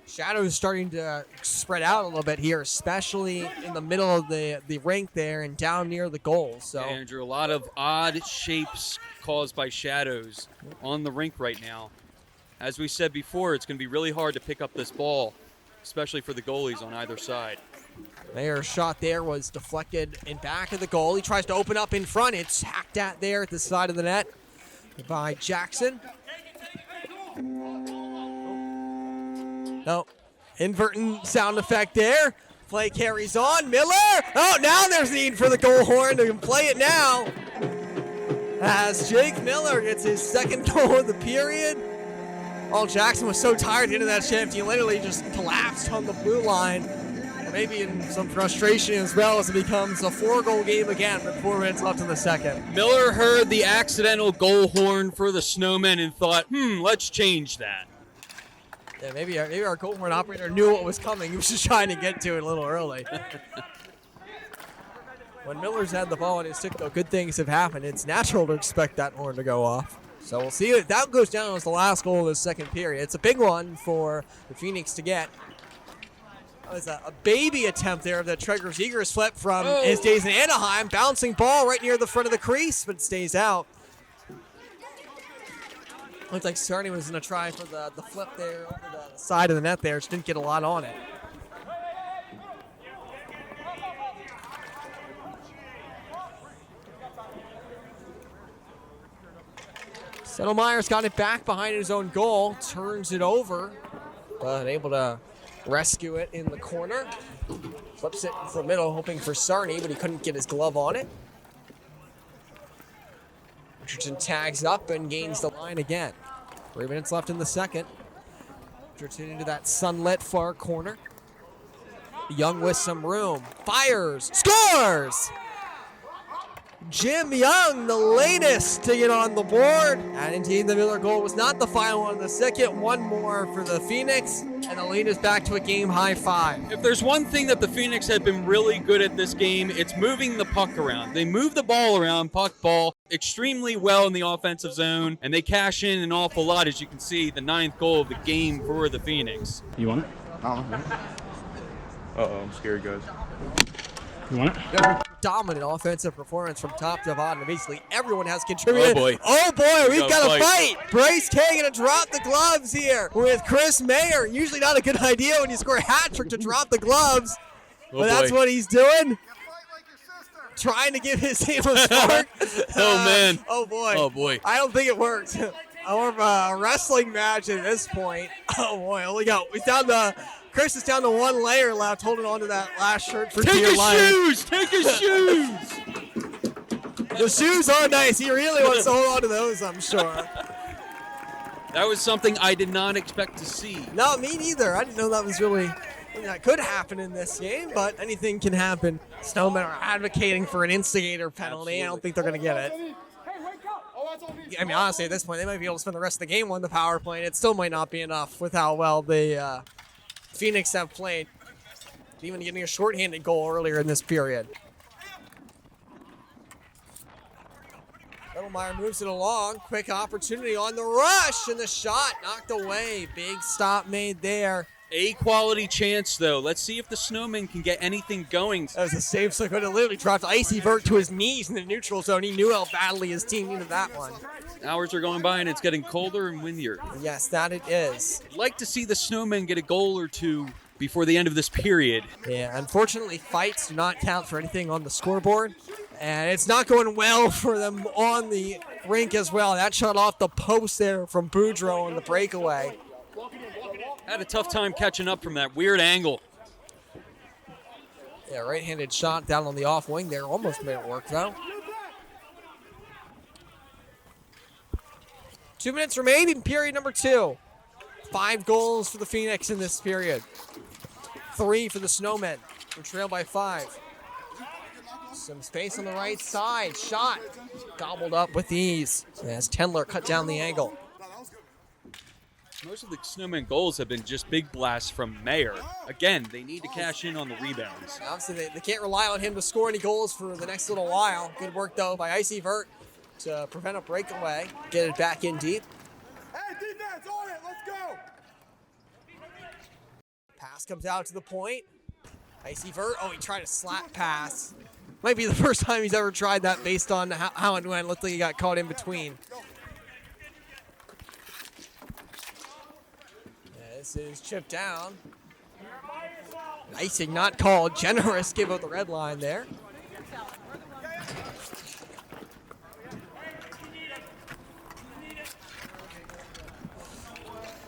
Shadows starting to spread out a little bit here, especially in the middle of the rink there and down near the goal. So, yeah, Andrew, a lot of odd shapes caused by shadows on the rink right now. As we said before, it's going to be really hard to pick up this ball, especially for the goalies on either side. Maher's shot there was deflected in back of the goal. He tries to open up in front. It's hacked at there at the side of the net by Jackson. No, inverting sound effect there. Play carries on. Miller. Oh, now there's need for the goal horn to play it now. As Jake Miller gets his second goal of the period. Oh, Jackson was so tired at the end of that shift, he literally just collapsed on the blue line Maybe in some frustration as well, as it becomes a 4-goal game again with 4 minutes left in the second. Miller heard the accidental goal horn for the Snowmen and thought, let's change that. Yeah, maybe our goal horn operator knew what was coming. He was just trying to get to it a little early. When Miller's had the ball in his stick, though, good things have happened. It's natural to expect that horn to go off. So we'll see if that goes down as the last goal of the second period. It's a big one for the Phoenix to get. That was a baby attempt there of the Traeger's Eagers flip from his days in Anaheim. Bouncing ball right near the front of the crease, but it stays out. Looks like Cerny was going to try for the flip there over the side of the net there. Just didn't get a lot on it. Settlemyre's got it back behind his own goal. Turns it over, but able to rescue it in the corner. Flips it for the middle, hoping for Cerny, but he couldn't get his glove on it. Richardson tags up and gains the line again. 3 minutes left in the second. Richardson into that sunlit far corner. Young with some room. Fires. Scores! Jim Young, the latest to get on the board. And indeed, the Miller goal was not the final one of the second. One more for the Phoenix, and the lead is back to a game-high 5. If there's one thing that the Phoenix have been really good at this game, it's moving the puck around. They move the ball around, puck ball, extremely well in the offensive zone, and they cash in an awful lot, as you can see, the 9th goal of the game for the Phoenix. You want it? Uh-oh, I'm scared, guys. You want it? Dominant offensive performance from top to bottom. Basically, everyone has contributed. Oh boy, we've got a fight. Bryce K gonna drop the gloves here with Chris Maher. Usually not a good idea when you score a hat trick to drop the gloves, but that's what he's doing. Trying to give his team a spark. Oh man. Oh boy. Oh boy. I don't think it worked. More of a wrestling match at this point. Oh boy, he's down to. Chris is down to 1 layer left, holding on to that last shirt for dear life. Take his shoes! The shoes are nice. He really wants to hold on to those, I'm sure. That was something I did not expect to see. No, me neither. I didn't know that was really that could happen in this game, but anything can happen. Snowmen are advocating for an instigator penalty. Absolutely. I don't think they're going to get it. I mean, honestly, at this point, they might be able to spend the rest of the game on the power play, and it still might not be enough with how well the Phoenix have played. Even getting a shorthanded goal earlier in this period. Settlemyre moves it along. Quick opportunity on the rush, and the shot knocked away. Big stop made there. A quality chance, though. Let's see if the Snowmen can get anything going. That was a save, so could have literally dropped IcyVert to his knees in the neutral zone. He knew how badly his team needed that one. Hours are going by, and it's getting colder and windier. Yes, that it is. I'd like to see the Snowmen get a goal or two before the end of this period. Yeah, unfortunately, fights do not count for anything on the scoreboard. And it's not going well for them on the rink as well. That shot off the post there from Boudreau on the breakaway. Had a tough time catching up from that weird angle. Yeah, right-handed shot down on the off wing there. Almost made it work, though. 2 minutes remaining, period number 2. 5 goals for the Phoenix in this period. 3 for the Snowmen, who trail by 5. Some space on the right side. Shot gobbled up with ease as Tendler cut down the angle. Most of the Snowmen goals have been just big blasts from Maher. Again, they need to cash in on the rebounds. Obviously, they can't rely on him to score any goals for the next little while. Good work, though, by IcyVert to prevent a breakaway. Get it back in deep. Hey, defense, on it, let's go! Pass comes out to the point. IcyVert, he tried a slap pass. Might be the first time he's ever tried that based on how it went. Looked like he got caught in between. This is chipped down. Icing not called. Generous gave out the red line there.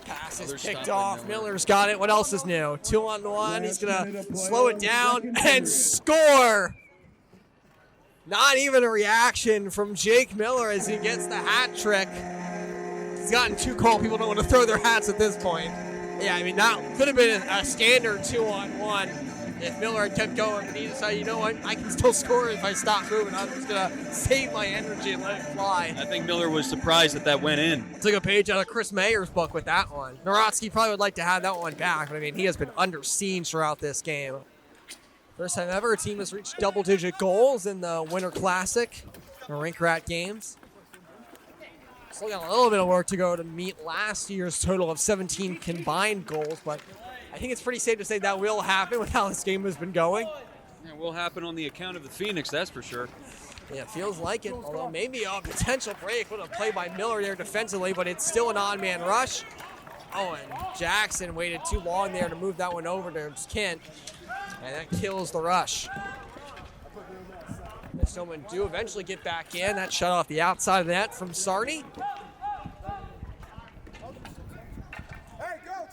Pass is picked off. Miller's got it. What else is new? 2-on-1. He's going to slow it down and score. Not even a reaction from Jake Miller as he gets the hat trick. He's gotten 2 called. People don't want to throw their hats at this point. Yeah, I mean, that could have been a standard 2-on-1. If Miller had kept going, but he decided, you know what, I can still score if I stop moving. I'm just going to save my energy and let it fly. I think Miller was surprised that went in. Took a page out of Chris Mayer's book with that one. Narotsky probably would like to have that one back, but I mean, he has been under siege throughout this game. First time ever a team has reached double-digit goals in the Winter Classic, the Rink Rat Games. Still got a little bit of work to go to meet last year's total of 17 combined goals, but I think it's pretty safe to say that will happen with how this game has been going. It will happen on the account of the Phoenix, that's for sure. Yeah, it feels like it, although maybe a potential break with a play by Miller there defensively, but it's still an odd-man rush. Oh, and Jackson waited too long there to move that one over to Kent, and that kills the rush. The Snowmen do eventually get back in. That shut off the outside of the net from Sardi.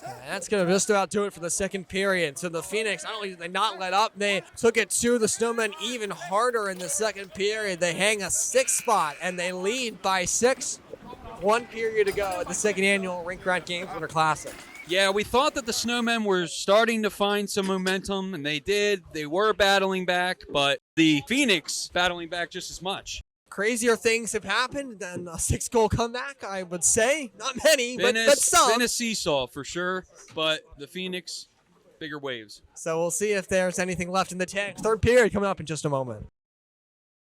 And that's going to just about do it for the second period. So the Phoenix, not only did they not let up, they took it to the Snowmen even harder in the second period. They hang a 6th spot, and they lead by 6. 1 period to go at the second annual Rink Rat Games Winter Classic. Yeah, we thought that the Snowmen were starting to find some momentum, and they did. They were battling back, but the Phoenix battling back just as much. Crazier things have happened than a 6-goal comeback, I would say. Not many, but some. Been a seesaw for sure, but the Phoenix, bigger waves. So we'll see if there's anything left in the tank. Third period coming up in just a moment.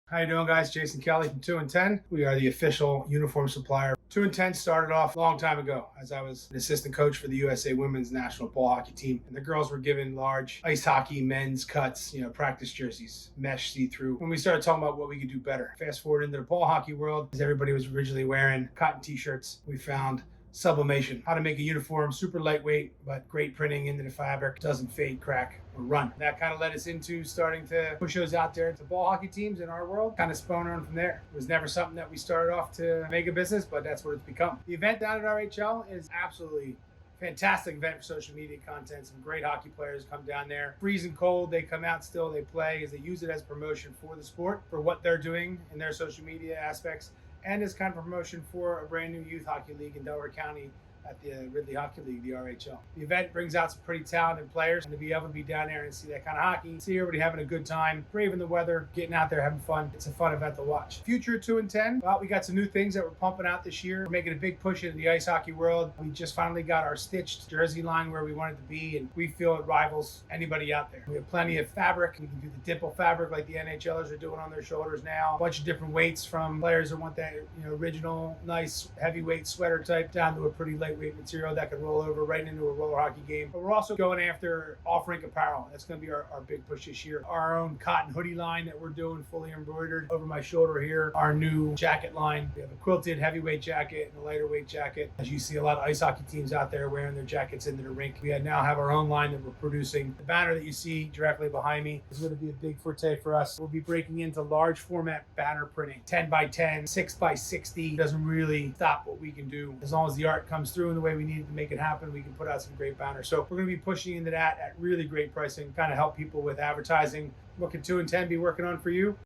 How you doing, guys? Jason Kelly from 2 and 10. We are the official uniform supplier. 2 and 10 started off a long time ago as I was an assistant coach for the USA Women's National Ball Hockey Team. And the girls were given large ice hockey men's cuts, practice jerseys, mesh see-through. When we started talking about what we could do better. Fast forward into the ball hockey world, as everybody was originally wearing cotton t-shirts, we found sublimation, how to make a uniform super lightweight, but great printing into the fabric, doesn't fade, crack, or run. That kind of led us into starting to push those out there to ball hockey teams in our world, kind of spun on from there. It was never something that we started off to make a business, but that's what it's become. The event down at RHL is absolutely fantastic event for social media content. Some great hockey players come down there. Freezing cold, they come out still, they play, as they use it as promotion for the sport, for what they're doing in their social media aspects, and as kind of promotion for a brand new youth hockey league in Delaware County at the Ridley Hockey League, the RHL. The event brings out some pretty talented players, and to be able to be down there and see that kind of hockey, see everybody having a good time, braving the weather, getting out there, having fun. It's a fun event to watch. Future 2 and 10, well, we got some new things that we're pumping out this year. We're making a big push into the ice hockey world. We just finally got our stitched jersey line where we want it to be, and we feel it rivals anybody out there. We have plenty of fabric. We can do the dimple fabric like the NHLers are doing on their shoulders now. A bunch of different weights from players that want that original, nice, heavyweight sweater type down to a pretty lightweight material that can roll over right into a roller hockey game. But we're also going after off-rink apparel. That's going to be our big push this year. Our own cotton hoodie line that we're doing, fully embroidered over my shoulder here. Our new jacket line. We have a quilted heavyweight jacket and a lighter weight jacket. As you see a lot of ice hockey teams out there wearing their jackets into the rink. We now have our own line that we're producing. The banner that you see directly behind me is going to be a big forte for us. We'll be breaking into large format banner printing. 10 by 10, 6 by 60. Doesn't really stop what we can do. As long as the art comes through in the way we need it to make it happen, we can put out some great banners. So we're going to be pushing into that at really great pricing, kind of help people with advertising. What can 2 and 10 be working on for you?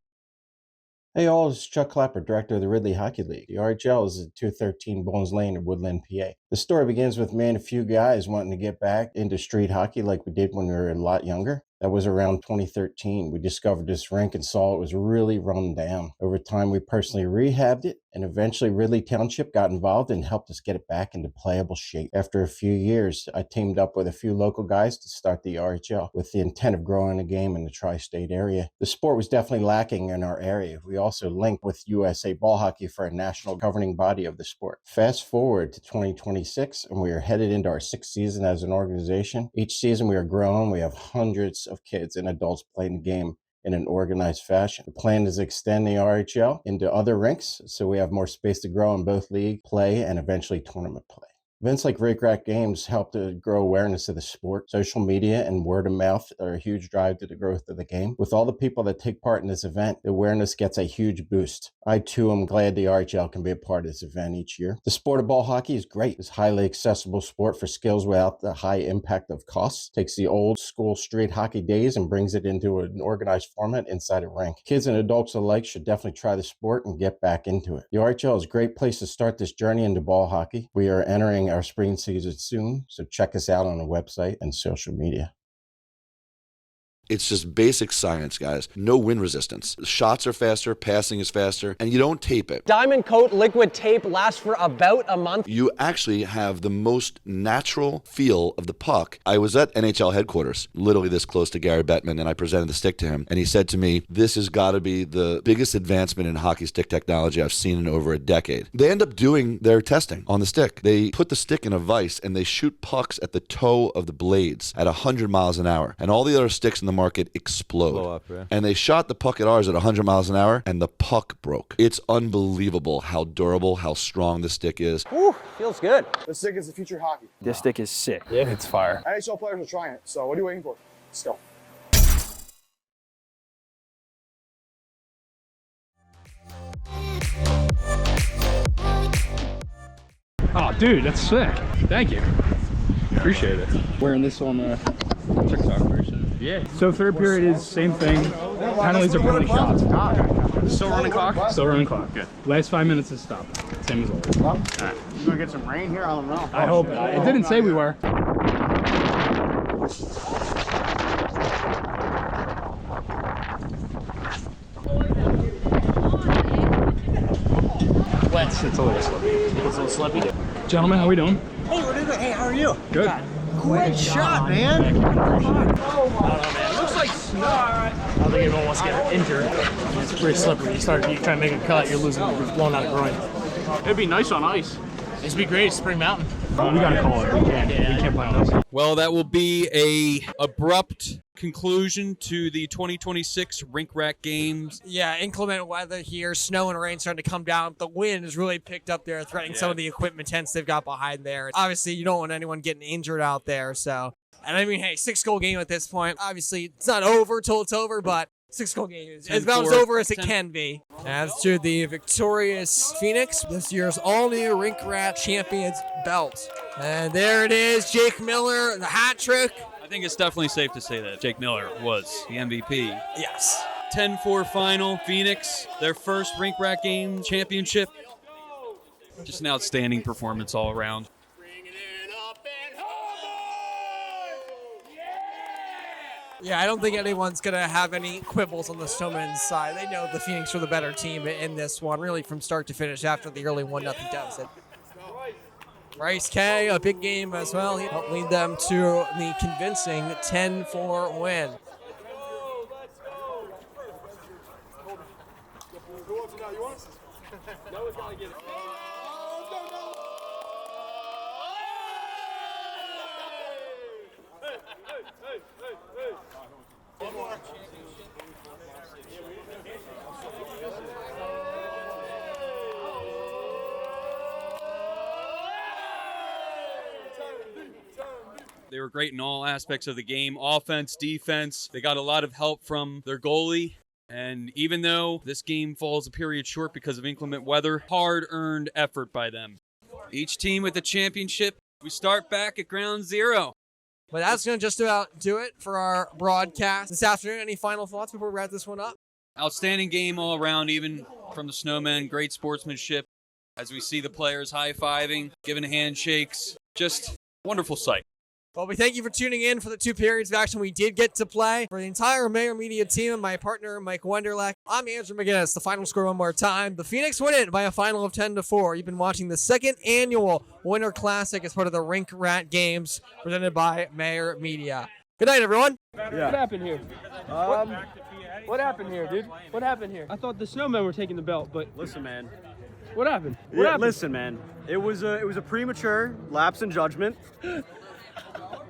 Hey all, this is Chuck Clapper, director of the Ridley Hockey League. The RHL is at 213 Bones Lane in Woodland, PA. The story begins with me and a few guys wanting to get back into street hockey like we did when we were a lot younger. That was around 2013. We discovered this rink and saw it was really run down. Over time, we personally rehabbed it, and eventually Ridley Township got involved and helped us get it back into playable shape. After a few years, I teamed up with a few local guys to start the RHL with the intent of growing the game in the tri-state area. The sport was definitely lacking in our area. We also linked with USA Ball Hockey for a national governing body of the sport. Fast forward to 2026, and we are headed into our 6th season as an organization. Each season we are growing. We have hundreds of kids and adults playing the game in an organized fashion. The plan is to extend the RHL into other rinks so we have more space to grow in both league play and eventually tournament play. Events like Rink Rat Games help to grow awareness of the sport. Social media and word of mouth are a huge drive to the growth of the game. With all the people that take part in this event, the awareness gets a huge boost. I too am glad the RHL can be a part of this event each year. The sport of ball hockey is great. It's a highly accessible sport for skills without the high impact of costs. Takes the old school street hockey days and brings it into an organized format inside a rink. Kids and adults alike should definitely try the sport and get back into it. The RHL is a great place to start this journey into ball hockey. We are entering our spring season soon, so check us out on the website and social media. It's just basic science, guys. No wind resistance. Shots are faster, passing is faster, and you don't tape it. Diamond Coat liquid tape lasts for about a month. You actually have the most natural feel of the puck. I was at NHL headquarters, literally this close to Gary Bettman, and I presented the stick to him, and he said to me, this has got to be the biggest advancement in hockey stick technology I've seen in over a decade. They end up doing their testing on the stick. They put the stick in a vise, and they shoot pucks at the toe of the blades at 100 miles an hour, and all the other sticks in the market explode. Blow up, yeah. And they shot the puck at ours at 100 miles an hour, and the puck broke. It's unbelievable how durable, how strong the stick is. Whew, feels good. This stick is the future of hockey. This stick is sick. Yeah, it's fire. NHL players are trying it, so what are you waiting for? Let's go. Oh, dude, that's sick. Thank you. Appreciate it. Wearing this on TikTok version. Yeah. So third period is same thing. Penalties are penalty shots. Still running clock? Still running clock. Good. Last 5 minutes is stop. Same as always. All right. You gonna get some rain here? I don't know. I hope. It didn't say we were. Wet. It's a little slippy. It's a little slippy. Gentlemen, how we doing? Hey, what are you doing? Hey, how are you? Good. Great shot, man. I don't know, man. It looks like snow. I don't think everyone wants to get injured. It's pretty slippery. You try to make a cut, you're losing, you're blowing out a groin. It'd be nice on ice. It'd be great, Spring Mountain. We gotta call it. We can't play on ice. Well, that will be a abrupt conclusion to the 2026 Rink Rat Games. Yeah, inclement weather here. Snow and rain starting to come down. The wind has really picked up there, threatening some of the equipment tents they've got behind there. Obviously, you don't want anyone getting injured out there, so. And I mean, hey, 6-goal game at this point. Obviously, it's not over till it's over, but 6-goal game is about as over as it can be. As to the victorious Phoenix, this year's all-new Rink Rat Champions belt. And there it is, Jake Miller, the hat trick. I think it's definitely safe to say that Jake Miller was the MVP. Yes. 10-4 final, Phoenix, their first Rink Rat Game championship. Just an outstanding performance all around. Yeah, I don't think anyone's going to have any quibbles on the Snowmen's side. They know the Phoenix were the better team in this one, really from start to finish after the early 1-0 deficit. Bryce K, a big game as well. He helped lead them to the convincing 10-4 win. They were great in all aspects of the game, offense, defense. They got a lot of help from their goalie. And even though this game falls a period short because of inclement weather, hard-earned effort by them. Each team with the championship, we start back at ground zero. But that's going to just about do it for our broadcast this afternoon. Any final thoughts before we wrap this one up? Outstanding game all around, even from the Snowmen. Great sportsmanship as we see the players high-fiving, giving handshakes. Just wonderful sight. Well, we thank you for tuning in for the 2 periods of action we did get to play. For the entire Maher Media team and my partner, Mike Wenderlich, I'm Andrew McGuinness. The final score one more time. The Phoenix win it by a final of 10-4. You've been watching the 2nd annual Winter Classic as part of the Rink Rat Games presented by Maher Media. Good night, everyone. What happened here? What happened here, dude? What happened here? I thought the Snowmen were taking the belt, but Listen, man. what happened? What happened? Listen, man. It was a premature lapse in judgment.